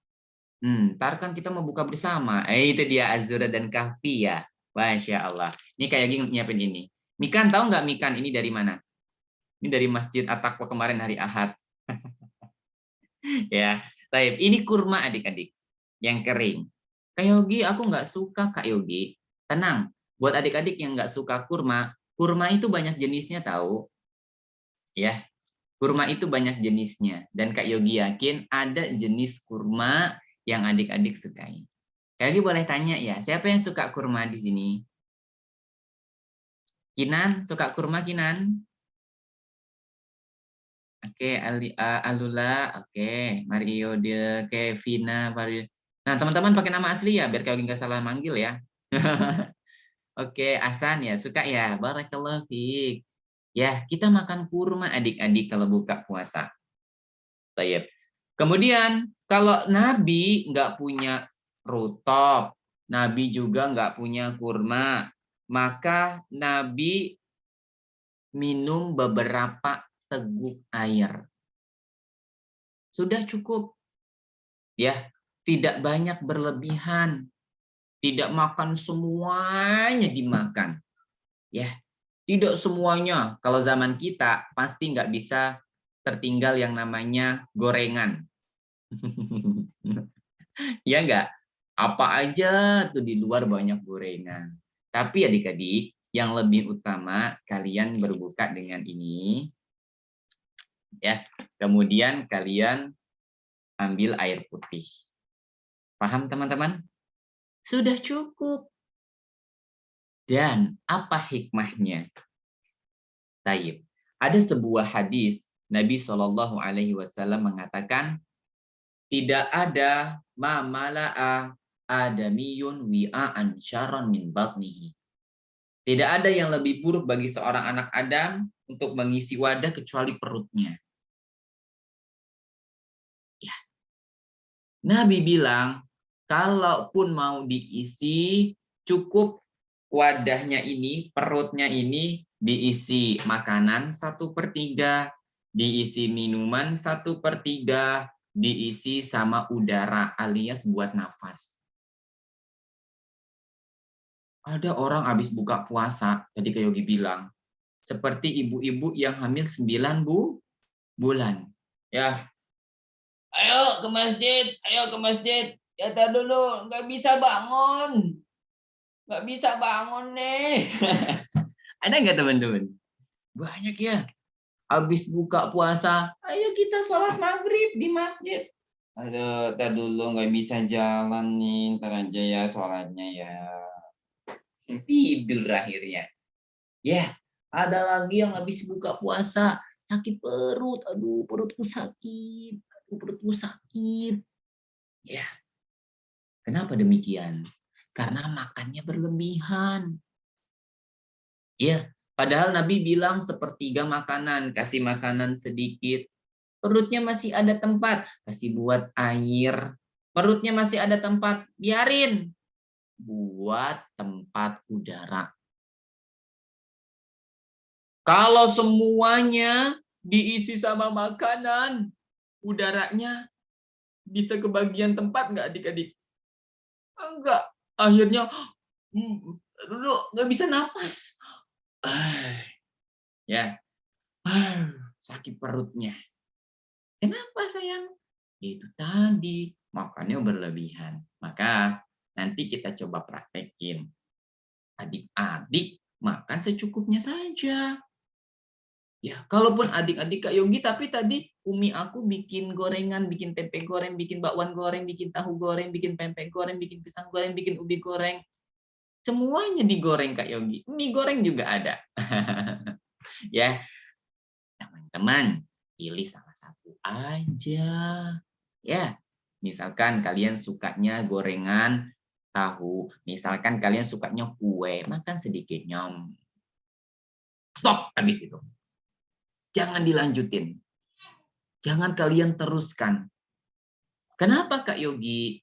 Ntar kan kita mau buka bersama. Itu dia Azura dan Kahfi ya. Masya Allah. Ini Kak Yogi nyiapin ini. Mikan, tahu nggak Mikan ini dari mana? Ini dari Masjid At-Taqwa kemarin hari Ahad. Ya, baik. Ini kurma adik-adik yang kering. Kak Yogi, aku nggak suka Kak Yogi. Tenang, buat adik-adik yang nggak suka kurma, kurma itu banyak jenisnya tahu. Ya, kurma itu banyak jenisnya. Dan Kak Yogi yakin ada jenis kurma yang adik-adik sukai. Kak Yogi boleh tanya ya, siapa yang suka kurma di sini? Kinan, suka kurma Kinan? Oke, Alula, oke, Mario, Kevina, nah teman-teman pakai nama asli ya, biar Kak Yogi nggak salah manggil ya. Oke, Asan ya, suka ya, barakallahu fiik. Ya, kita makan kurma adik-adik kalau buka puasa. Baik. Kemudian, kalau Nabi nggak punya rutop, Nabi juga nggak punya kurma, maka Nabi minum beberapa teguk air. Sudah cukup. Ya, tidak banyak berlebihan. Tidak makan semuanya dimakan. Ya, tidak semuanya. Kalau zaman kita pasti nggak bisa tertinggal yang namanya gorengan. Ya nggak? Apa aja tuh di luar banyak gorengan. Tapi adik-adik, yang lebih utama kalian berbuka dengan ini. Ya, kemudian kalian ambil air putih. Paham teman-teman? Sudah cukup. Dan apa hikmahnya? Taib. Ada sebuah hadis Nabi Shallallahu Alaihi Wasallam mengatakan, tidak ada ma mala'a adamiyun wi'an syarran min batnihi. Tidak ada yang lebih buruk bagi seorang anak Adam untuk mengisi wadah kecuali perutnya. Ya. Nabi bilang, kalaupun mau diisi, cukup wadahnya ini, perutnya ini diisi makanan 1/3, diisi minuman 1/3, diisi sama udara alias buat nafas. Ada orang habis buka puasa, tadi Kak Yogi bilang, seperti ibu-ibu yang hamil 9 bulan. Ya, ayo ke masjid, ayo ke masjid. Ya tar dulu, nggak bisa bangun. Nggak bisa bangun nih. Ada nggak teman-teman? Banyak ya. Habis buka puasa, ayo kita sholat maghrib di masjid. Aduh, tar dulu nggak bisa jalan nih, ntar aja ya sholatnya ya. Tidur akhirnya. Ya, ada lagi yang habis buka puasa, sakit perut, aduh perutku sakit, aduh perutku sakit. Ya, kenapa demikian? Karena makannya berlebihan. Ya, padahal Nabi bilang 1/3 makanan, kasih makanan sedikit. Perutnya masih ada tempat, kasih buat air. Perutnya masih ada tempat, biarin. Buat tempat udara. Kalau semuanya diisi sama makanan, udaranya bisa kebagian tempat nggak adik-adik? Enggak. Akhirnya nggak bisa napas. Ya, sakit perutnya. Kenapa sayang? Itu tadi, makannya berlebihan. Maka nanti kita coba praktekin. Adik-adik makan secukupnya saja. Ya, kalaupun adik-adik Kak Yogi, tapi tadi Umi aku bikin gorengan, bikin tempe goreng, bikin bakwan goreng, bikin tahu goreng, bikin pempek goreng, bikin pisang goreng, bikin ubi goreng. Semuanya digoreng Kak Yogi. Mie goreng juga ada. Ya, teman-teman, pilih salah satu aja. Ya, misalkan kalian sukanya gorengan tahu, misalkan kalian sukanya kue, makan sedikit nyom. Stop habis itu. Jangan dilanjutin. Jangan kalian teruskan. Kenapa Kak Yogi?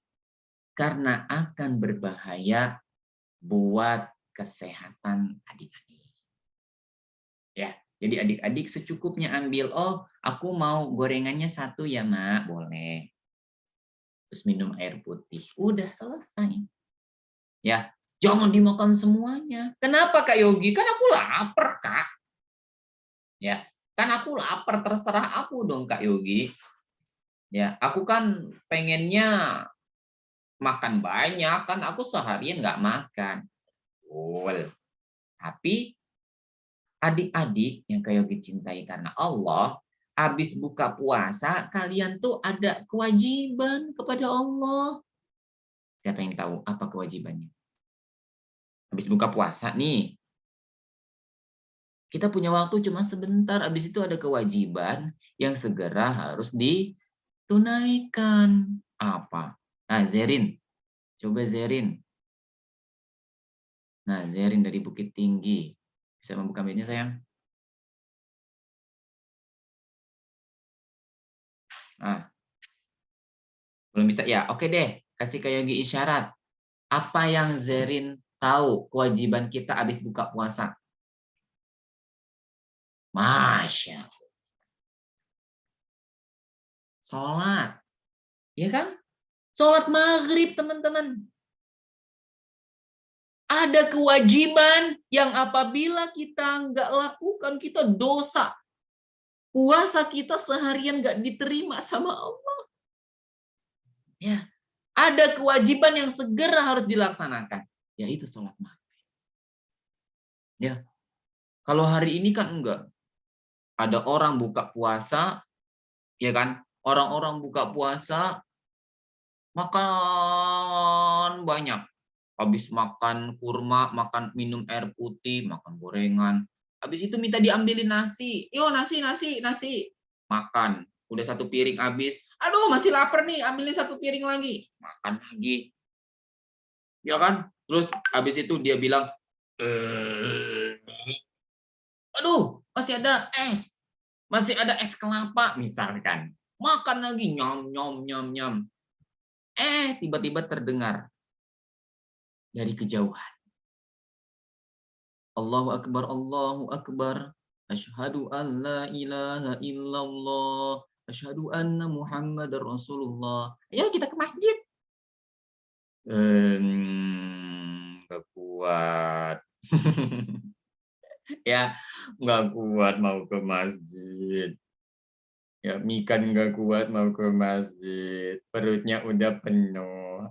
Karena akan berbahaya buat kesehatan adik-adik. Ya, jadi adik-adik secukupnya ambil. Oh, aku mau gorengannya 1 ya, Mak. Boleh. Terus minum air putih. Udah selesai. Ya, jangan dimakan semuanya. Kenapa Kak Yogi? Kan aku lapar, Kak. Ya, kan aku lapar, terserah aku dong Kak Yogi. Ya, aku kan pengennya makan banyak, kan aku seharian nggak makan. Betul. Tapi adik-adik yang Kak Yogi cintai karena Allah, habis buka puasa, kalian tuh ada kewajiban kepada Allah. Siapa yang tahu apa kewajibannya? Habis buka puasa nih, kita punya waktu cuma sebentar, habis itu ada kewajiban yang segera harus ditunaikan. Apa? Nah, Zerin. Coba Zerin. Nah, Zerin dari Bukit Tinggi. Bisa membuka mic-nya, sayang? Nah, belum bisa? Ya, oke deh. Kasih Kak Yogi isyarat. Apa yang Zerin tahu kewajiban kita habis buka puasa? Masya Allah. sholat. Ya kan? Sholat maghrib, teman-teman. Ada kewajiban yang apabila kita nggak lakukan, kita dosa. Puasa kita seharian nggak diterima sama Allah. Ya, ada kewajiban yang segera harus dilaksanakan, yaitu sholat maghrib. Ya, kalau hari ini kan enggak. Ada orang buka puasa, ya kan? Orang-orang buka puasa makan banyak. Habis makan kurma, makan minum air putih, makan gorengan. Habis itu minta diambilin nasi. Yo, nasi. Makan. Udah satu piring habis. Aduh, masih lapar nih, ambilin satu piring lagi. Makan lagi. Ya kan? Terus habis itu dia bilang, aduh, masih ada es. Masih ada es kelapa misalkan. Makan lagi, nyom. Tiba-tiba terdengar dari kejauhan. Allahu Akbar, Allahu Akbar. Asyhadu an la ilaha illallah. Asyhadu anna Muhammadar Rasulullah. Ayo kita ke masjid. Gak kuat. Ya, nggak kuat mau ke masjid. Ya, Mikan nggak kuat mau ke masjid. Perutnya udah penuh.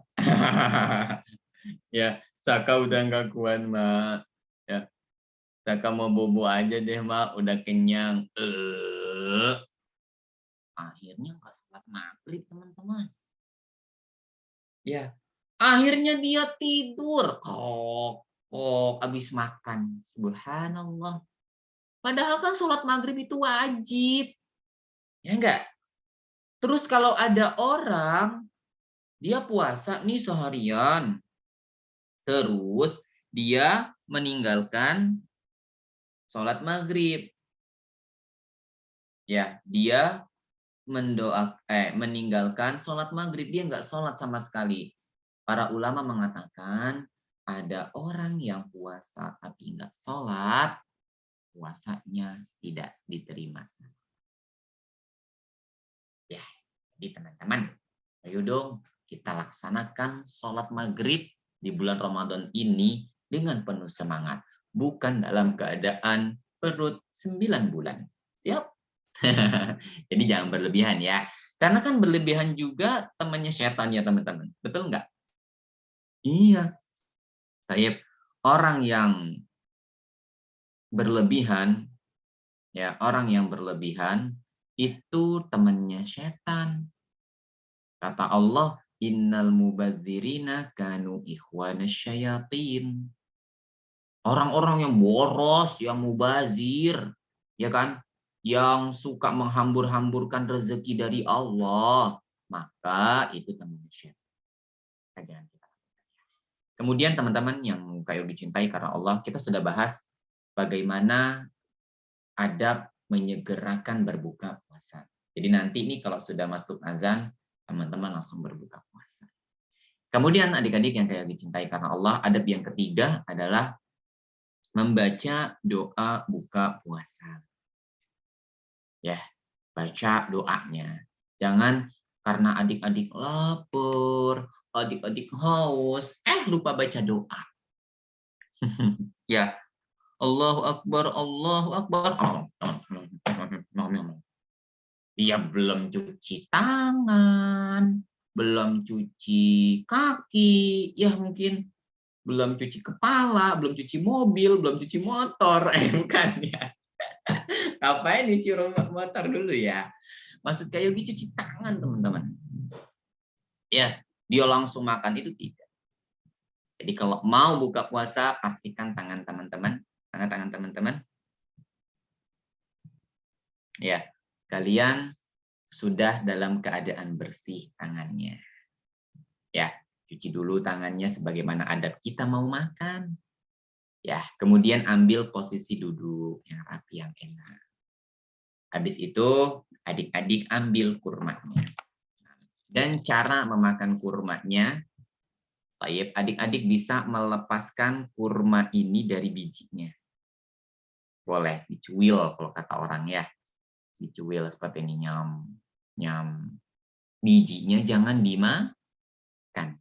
Ya, Saka udah nggak kuat, Mak. Ya, Saka mau bobo aja deh, Mak. Udah kenyang. Akhirnya nggak sholat maghrib, teman-teman. Ya, akhirnya dia tidur. Habis makan. Subhanallah. Padahal kan sholat maghrib itu wajib. Ya enggak? Terus kalau ada orang, dia puasa nih seharian. Terus dia meninggalkan sholat maghrib. Ya, dia meninggalkan sholat maghrib. Dia enggak sholat sama sekali. Para ulama mengatakan, ada orang yang puasa tapi enggak sholat, puasanya tidak diterima. Ya, jadi teman-teman, ayo dong kita laksanakan sholat maghrib di bulan Ramadan ini dengan penuh semangat. Bukan dalam keadaan perut 9 bulan. Siap? Jadi jangan berlebihan ya. Karena kan berlebihan juga temannya setan ya teman-teman. Betul nggak? Iya. Saya orang yang berlebihan, ya orang yang berlebihan itu temannya setan. Kata Allah, innal mubadzirina kanu ikhwanasy syayatin. Orang-orang yang boros, yang mubazir, ya kan? Yang suka menghambur-hamburkan rezeki dari Allah, maka itu temannya setan. Kemudian teman-teman yang kayak dicintai karena Allah, kita sudah bahas bagaimana adab menyegerakan berbuka puasa. Jadi nanti ini kalau sudah masuk azan, teman-teman langsung berbuka puasa. Kemudian adik-adik yang kayak dicintai karena Allah, adab yang ketiga adalah membaca doa buka puasa. Ya, baca doanya. Jangan karena adik-adik lapar, adik-adik haus, lupa baca doa. Ya, Allahu Akbar, Allahu Akbar. Dia belum cuci tangan, belum cuci kaki, ya mungkin belum cuci kepala, belum cuci mobil, belum cuci motor, bukan ya. Ngapain cuci motor dulu ya? Maksud kayak gitu cuci tangan teman-teman. Ya, dia langsung makan itu tidak. Jadi kalau mau buka puasa, pastikan tangan teman-teman, tangan teman-teman. Ya, kalian sudah dalam keadaan bersih tangannya. Ya, cuci dulu tangannya sebagaimana adab kita mau makan. Ya, kemudian ambil posisi duduk yang rapi, yang enak. Habis itu, adik-adik ambil kurmanya. Dan cara memakan kurmanya, adik-adik bisa melepaskan kurma ini dari bijinya. Boleh dicuil kalau kata orang ya. Dicuil seperti ini, nyam. Bijinya jangan dimakan.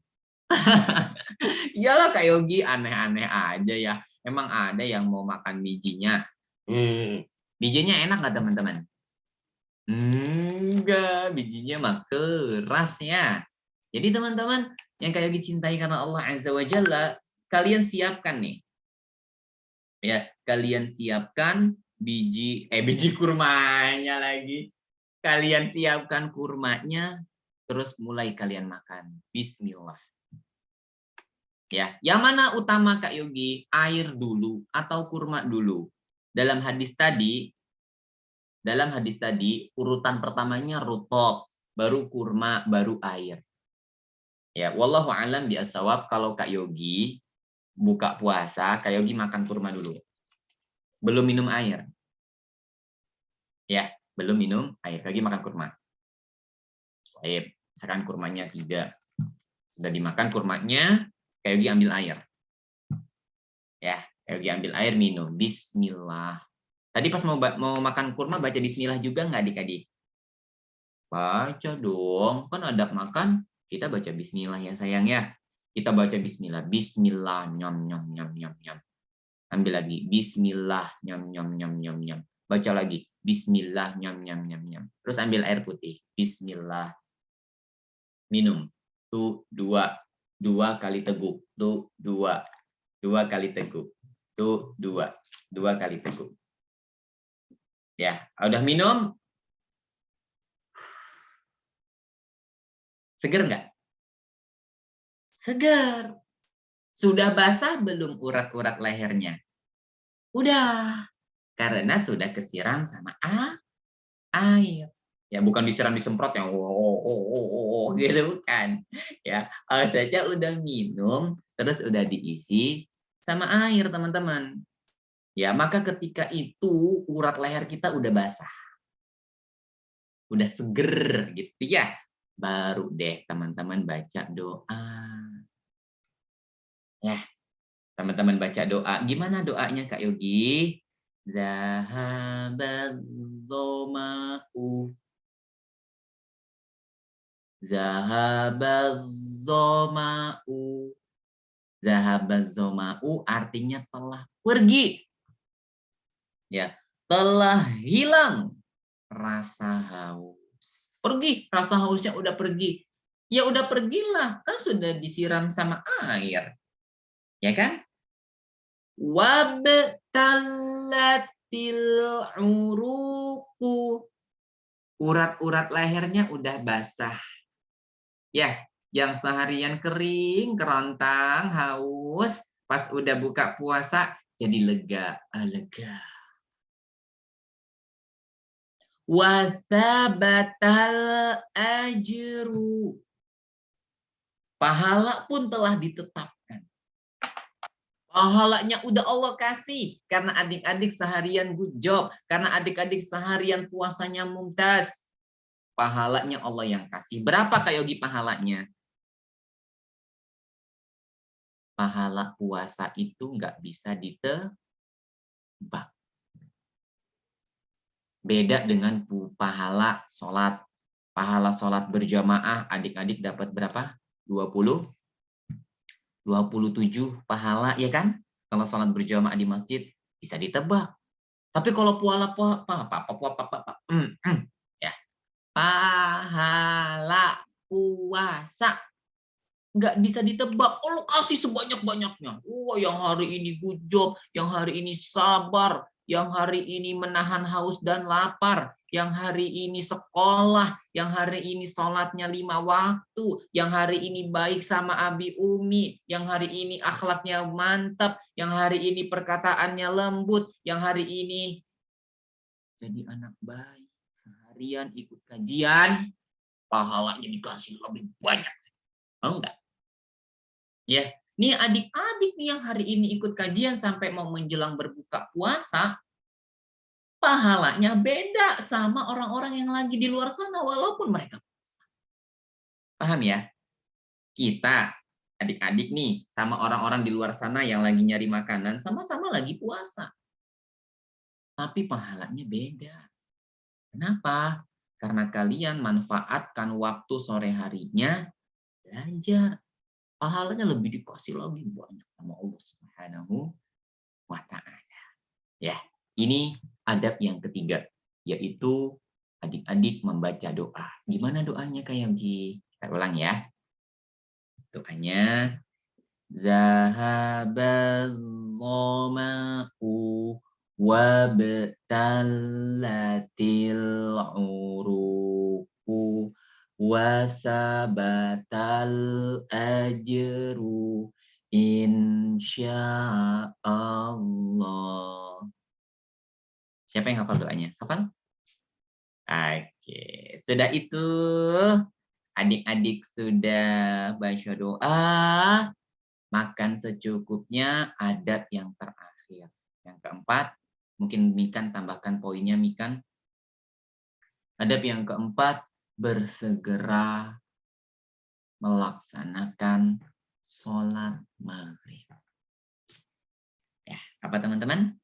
Iyalah Kak Yogi, aneh-aneh aja ya. Emang ada yang mau makan bijinya? Bijinya enak nggak teman-teman? Enggak, bijinya mah keras ya. Jadi teman-teman yang Kak Yogi cintai karena Allah Azza wa Jalla, kalian siapkan nih. Ya, kalian siapkan biji kurmanya lagi. Kalian siapkan kurmanya, terus mulai kalian makan. Bismillah. Ya, yang mana utama Kak Yogi? Air dulu atau kurma dulu? Dalam hadis tadi urutan pertamanya rutop, baru kurma, baru air. Ya, wallahu alam bi'as-shawab. Kalau Kak Yogi buka puasa, Kak Yogi makan kurma dulu. Belum minum air. Ya, belum minum air. Kak Yogi makan kurma. Baik, misalkan kurmanya 3. Sudah dimakan kurmanya, Kak Yogi ambil air. Ya, Kak Yogi ambil air, minum. Bismillah. Tadi pas mau makan kurma baca bismillah juga nggak adik-adik? Baca dong, kan adab makan kita baca bismillah ya sayang ya. Kita baca bismillah, bismillah nyam nyam nyam nyam nyam. Ambil lagi bismillah nyam nyam nyam nyam nyam. Baca lagi bismillah nyam nyam nyam nyam. Terus ambil air putih, bismillah. Minum. Tuh 2 kali teguk. Tuh 2 kali teguk. Tuh 2 kali teguk. Ya, udah minum? Seger nggak? Seger. Sudah basah belum urat-urat lehernya? Udah. Karena sudah kesiram sama air. Ya, bukan disiram disemprot yang gitu kan. Ya, saja udah minum, terus udah diisi sama air, teman-teman. Ya, maka ketika itu urat leher kita udah basah. Udah seger gitu ya. Baru deh teman-teman baca doa. Ya, teman-teman baca doa. Gimana doanya Kak Yogi? Zahabaz zoma'u. Zahabaz zoma'u. Zahabaz zoma'u artinya telah pergi. Ya, telah hilang rasa haus. Pergi, rasa hausnya udah pergi. Ya udah pergilah, kan sudah disiram sama air. Ya kan? Wabtalatil uruqu. Urat-urat lehernya udah basah. Ya, yang seharian kering, kerontang, haus, pas udah buka puasa jadi lega, lega. Wasabatal ajru. Pahala pun telah ditetapkan. Pahalanya udah Allah kasih. Karena adik-adik seharian good job. Karena adik-adik seharian puasanya mumtaz. Pahalanya Allah yang kasih. Berapa Kak Yogi pahalanya? Pahala puasa itu nggak bisa ditebak. Beda dengan pahala sholat. Pahala sholat berjamaah, adik-adik dapat berapa? 27 pahala, ya kan? Kalau sholat berjamaah di masjid, bisa ditebak. Tapi kalau ya, pahala puasa nggak bisa ditebak. Allah kasih sebanyak-banyaknya. Yang hari ini good job, yang hari ini sabar, yang hari ini menahan haus dan lapar, yang hari ini sekolah, yang hari ini sholatnya 5 waktu, yang hari ini baik sama abi umi, yang hari ini akhlaknya mantap, yang hari ini perkataannya lembut, yang hari ini jadi anak baik, seharian ikut kajian, pahalanya dikasih lebih banyak. Oh enggak? Ya, nih adik-adik nih yang hari ini ikut kajian sampai mau menjelang berbuka puasa, pahalanya beda sama orang-orang yang lagi di luar sana walaupun mereka puasa. Paham ya? Kita adik-adik nih sama orang-orang di luar sana yang lagi nyari makanan sama-sama lagi puasa. Tapi pahalanya beda. Kenapa? karena kalian manfaatkan waktu sore harinya belajar. Pahalanya lebih dikasih lagi banyak sama Allah Subhanahu wa Ta'ala. Ya, ini adab yang ketiga, yaitu adik-adik membaca doa. Gimana doanya Kak Yogi? Kita ulang ya. Doanya, zahabaz zama'u wabtalatil uruqu wasabatal ajru insyaallah. Siapa yang hafal doanya? Hafal? Oke, sudah itu adik-adik sudah baca doa, makan secukupnya, adab yang terakhir. Yang keempat, mungkin Mikan tambahkan poinnya Mikan. Adab yang keempat, bersegera melaksanakan sholat maghrib. Ya, apa teman-teman?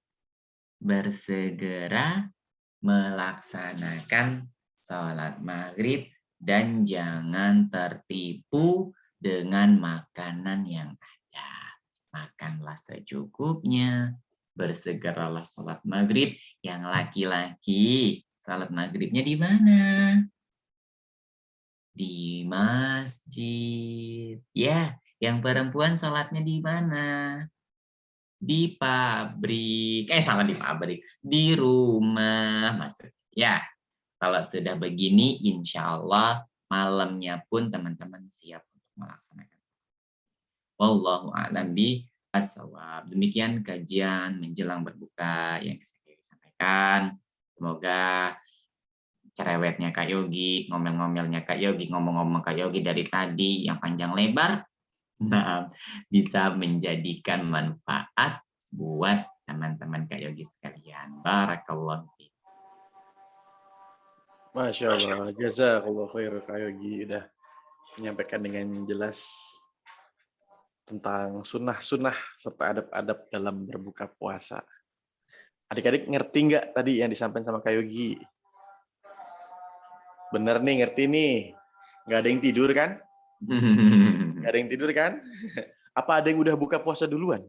Bersegera melaksanakan sholat maghrib dan jangan tertipu dengan makanan yang ada. Makanlah secukupnya, bersegeralah sholat maghrib. Yang laki-laki, sholat maghribnya di mana? Di masjid. Ya, yang perempuan sholatnya di mana? Di pabrik. Salah, di pabrik. Di rumah. Maksudnya. Ya, kalau sudah begini, insya Allah malamnya pun teman-teman siap untuk melaksanakan. Wallahu a'lam bishawab. Demikian kajian menjelang berbuka yang bisa saya sampaikan. Semoga cerewetnya Kak Yogi, ngomel-ngomelnya Kak Yogi, ngomong-ngomong Kak Yogi dari tadi yang panjang lebar, nah, bisa menjadikan manfaat buat teman-teman Kak Yogi sekalian. Barakallahu fiik. Masya Allah, jazakallah khair Kak Yogi udah menyampaikan dengan jelas tentang sunnah-sunnah serta adab-adab dalam berbuka puasa. Adik-adik ngerti nggak tadi yang disampaikan sama Kak Yogi? Bener nih, ngerti nih. Nggak ada yang tidur kan? Nggak ada yang tidur kan? Apa ada yang udah buka puasa duluan?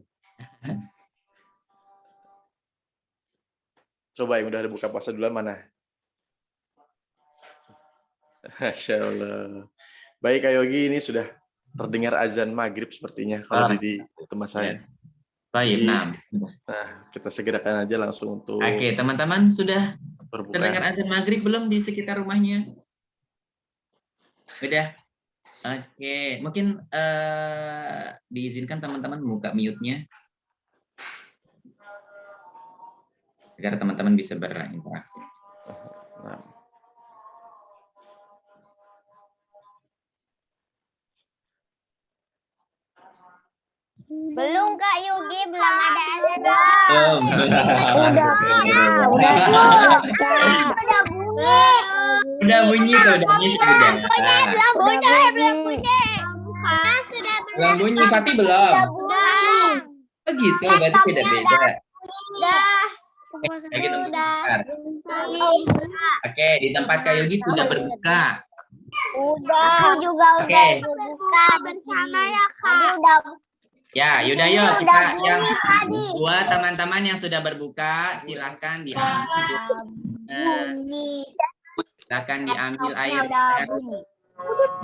Coba yang udah ada buka puasa duluan mana? Masya Allah. Baik Kak Yogi, ini sudah terdengar azan maghrib sepertinya kalau di tempat saya. Baik, Nah, kita segerakan aja langsung untuk. Oke, teman-teman sudah berbuka. terdengar azan maghrib belum di sekitar rumahnya? Udah. Oke, mungkin diizinkan teman-teman buka mute-nya agar teman-teman bisa berinteraksi. Nah. Belum Kak Yogi, belum ada azan. Udah bunyi tuh, udah bunyi sudah. Belum bunyi tapi belum. Oh gitu, berarti beda-beda. Oke, di tempat Kak Yogi sudah berbuka. Udah. Aku juga udah berbuka bersama ya Kak. Ya, yaudah yuk kita yang buat teman-teman yang sudah berbuka silahkan diambil. Silakan diambil air.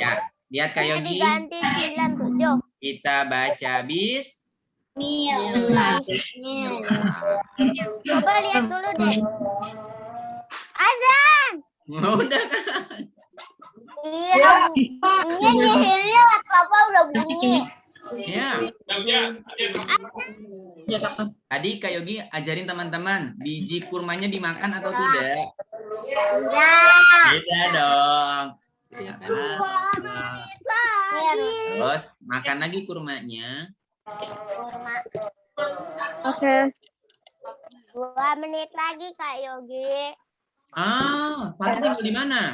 Ya, lihat Kak Yogi. Kita baca bismillah. Coba lihat dulu deh. Azan. Udah kan? Iya. Ini apa udah bunyi. Ya. Tadi Kak Yogi ajarin teman-teman biji kurmanya dimakan atau tidak? Tidak dong. Terus makan lagi kurmanya. Kurma. Oke. 2 menit lagi Kak Yogi. Fatih tinggal di mana?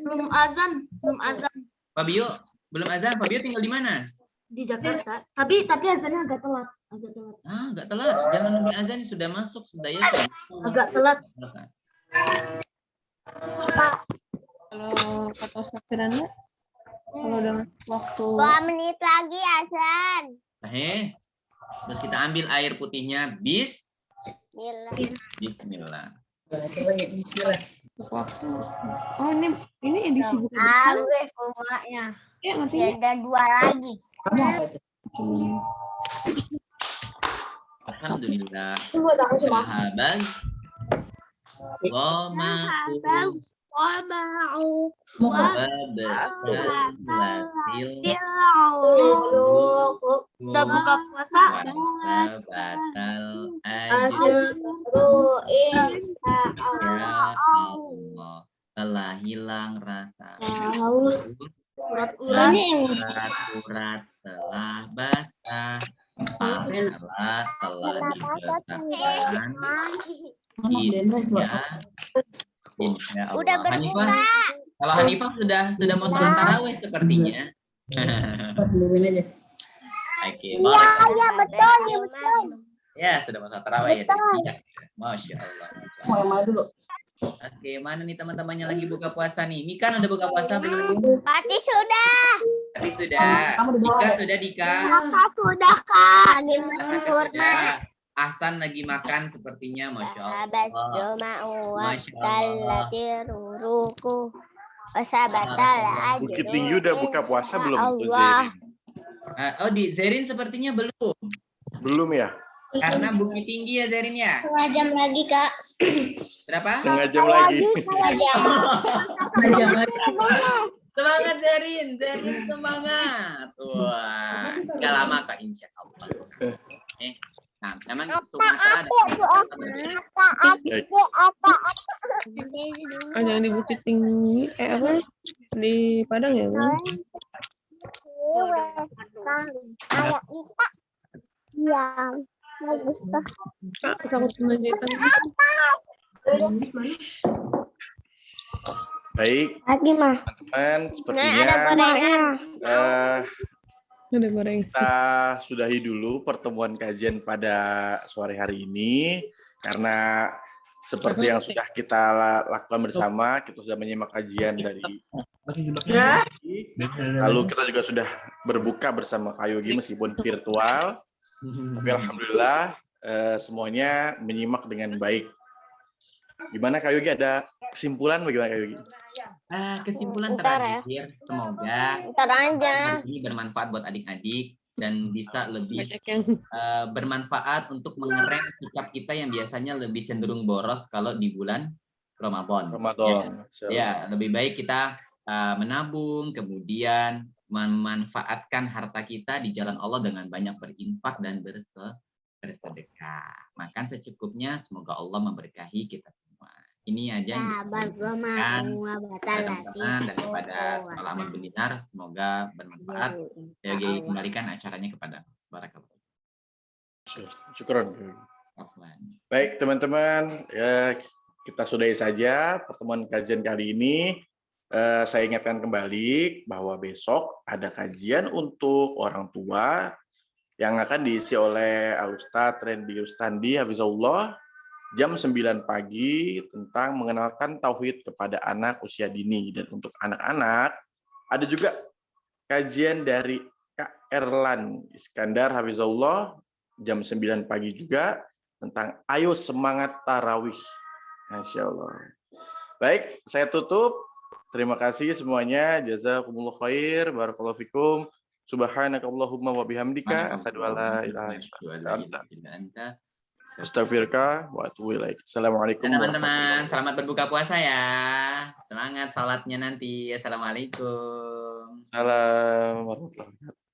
Belum azan. Fabio, belum azan. Fabio tinggal di mana? Di Jakarta. Tapi azannya agak telat. Agak telat. Jangan nunggu azan sudah masuk, sudah ya. Agak telat. Kalau kata Ustaz Firanda, kalau udah waktu 2 menit lagi azan. Terus kita ambil air putihnya. Bismillah. Bismillah. waktu. Oh ini edisi buku bersama. Habis semuanya. Ya ngertinya. Ada 2 lagi. Alhamdulillah. Sahabat. Wa ma'u Udah buka puasa. batal ya Allah, telah hilang rasa Urat-urat. surat telah basah, pahala telah diletakkan. Insya Allah. Udah berbuka. Hanifah, kalau Hanifah sudah mau sholat tarawih sepertinya. Oke, Iya betul ya betul. ya sudah mau sholat tarawih ya. Iya. Masya Allah. Oke, mana nih teman-temannya lagi buka puasa nih? Mikan udah buka puasa belum? Pati sudah. Tadi sudah. Dika sudah Dika. Sudah Kak. Lagi Hasan makan sudah. kurma. Ahsan lagi makan sepertinya, Masya Sahabat Allah. Joma'u Masya Allah. ruruku. Wasabatal ajru. Bukit Tinggi udah buka puasa belum? tuh, Allah. Zerin? Oh, di Zerin sepertinya belum. Belum ya? Karena Bukit Tinggi ya Zerin ya. 2 jam lagi, Kak. Berapa? Setengah jam lagi. 2 jam. Semangat Zerin semangat. Wah, gak lama Kak, insya Allah. Nah, memang Sumatera ada. Baik. jangan di Bukit Tinggi apa? Di Padang ya, Bang? Ayah kita. Iya. Bagus tuh. Kak, takut kena jahitan. Baik, Lagi mah. teman-teman, Nah, ada sepertinya gorengan. Ada goreng. kita sudahi dulu pertemuan kajian pada sore hari ini karena seperti yang sudah kita lakukan bersama, kita sudah menyimak kajian dari lalu kita juga sudah berbuka bersama Kak Yogi meskipun virtual, tapi alhamdulillah semuanya menyimak dengan baik. Gimana Kak Yogi, ada kesimpulan bagaimana Kak Yogi? Kesimpulan Ntar ya. terakhir, semoga Ntar aja. ini bermanfaat buat adik-adik dan bisa lebih Banyak yang bermanfaat untuk mengerem sikap kita yang biasanya lebih cenderung boros kalau di bulan Ramadan. Ramadan. Ya, lebih baik kita menabung, kemudian memanfaatkan harta kita di jalan Allah dengan banyak berinfak dan bersedekah. Makan secukupnya, semoga Allah memberkahi kita semua. Ini aja yang bisa Sahabat saya Joma'u teman-teman daripada pengalaman benar, semoga bermanfaat. Jadi kembalikan acaranya kepada Barakallah. Syukron. Afwan. Baik teman-teman, ya, kita sudahi saja pertemuan kajian kali ini. Saya ingatkan kembali bahwa besok ada kajian untuk orang tua yang akan diisi oleh Al-Ustadz Randy Ustandi Hafizahullah jam 9 pagi tentang mengenalkan tauhid kepada anak usia dini. Dan untuk anak-anak ada juga kajian dari Kak Erlan Iskandar Hafizahullah jam 9 pagi juga tentang ayo semangat tarawih. Masya Allah. Baik, saya tutup. Terima kasih semuanya. Jazakumullah khair. Barakallahu fikum. Subhanakallahumma wa bihamdika asyhadu an la ilaha illa anta astaghfiruka wa atubu ilaik. Assalamualaikum Teman-teman, selamat berbuka puasa ya. Semangat salatnya nanti. Assalamualaikum. warahmatullahi wabarakatuh.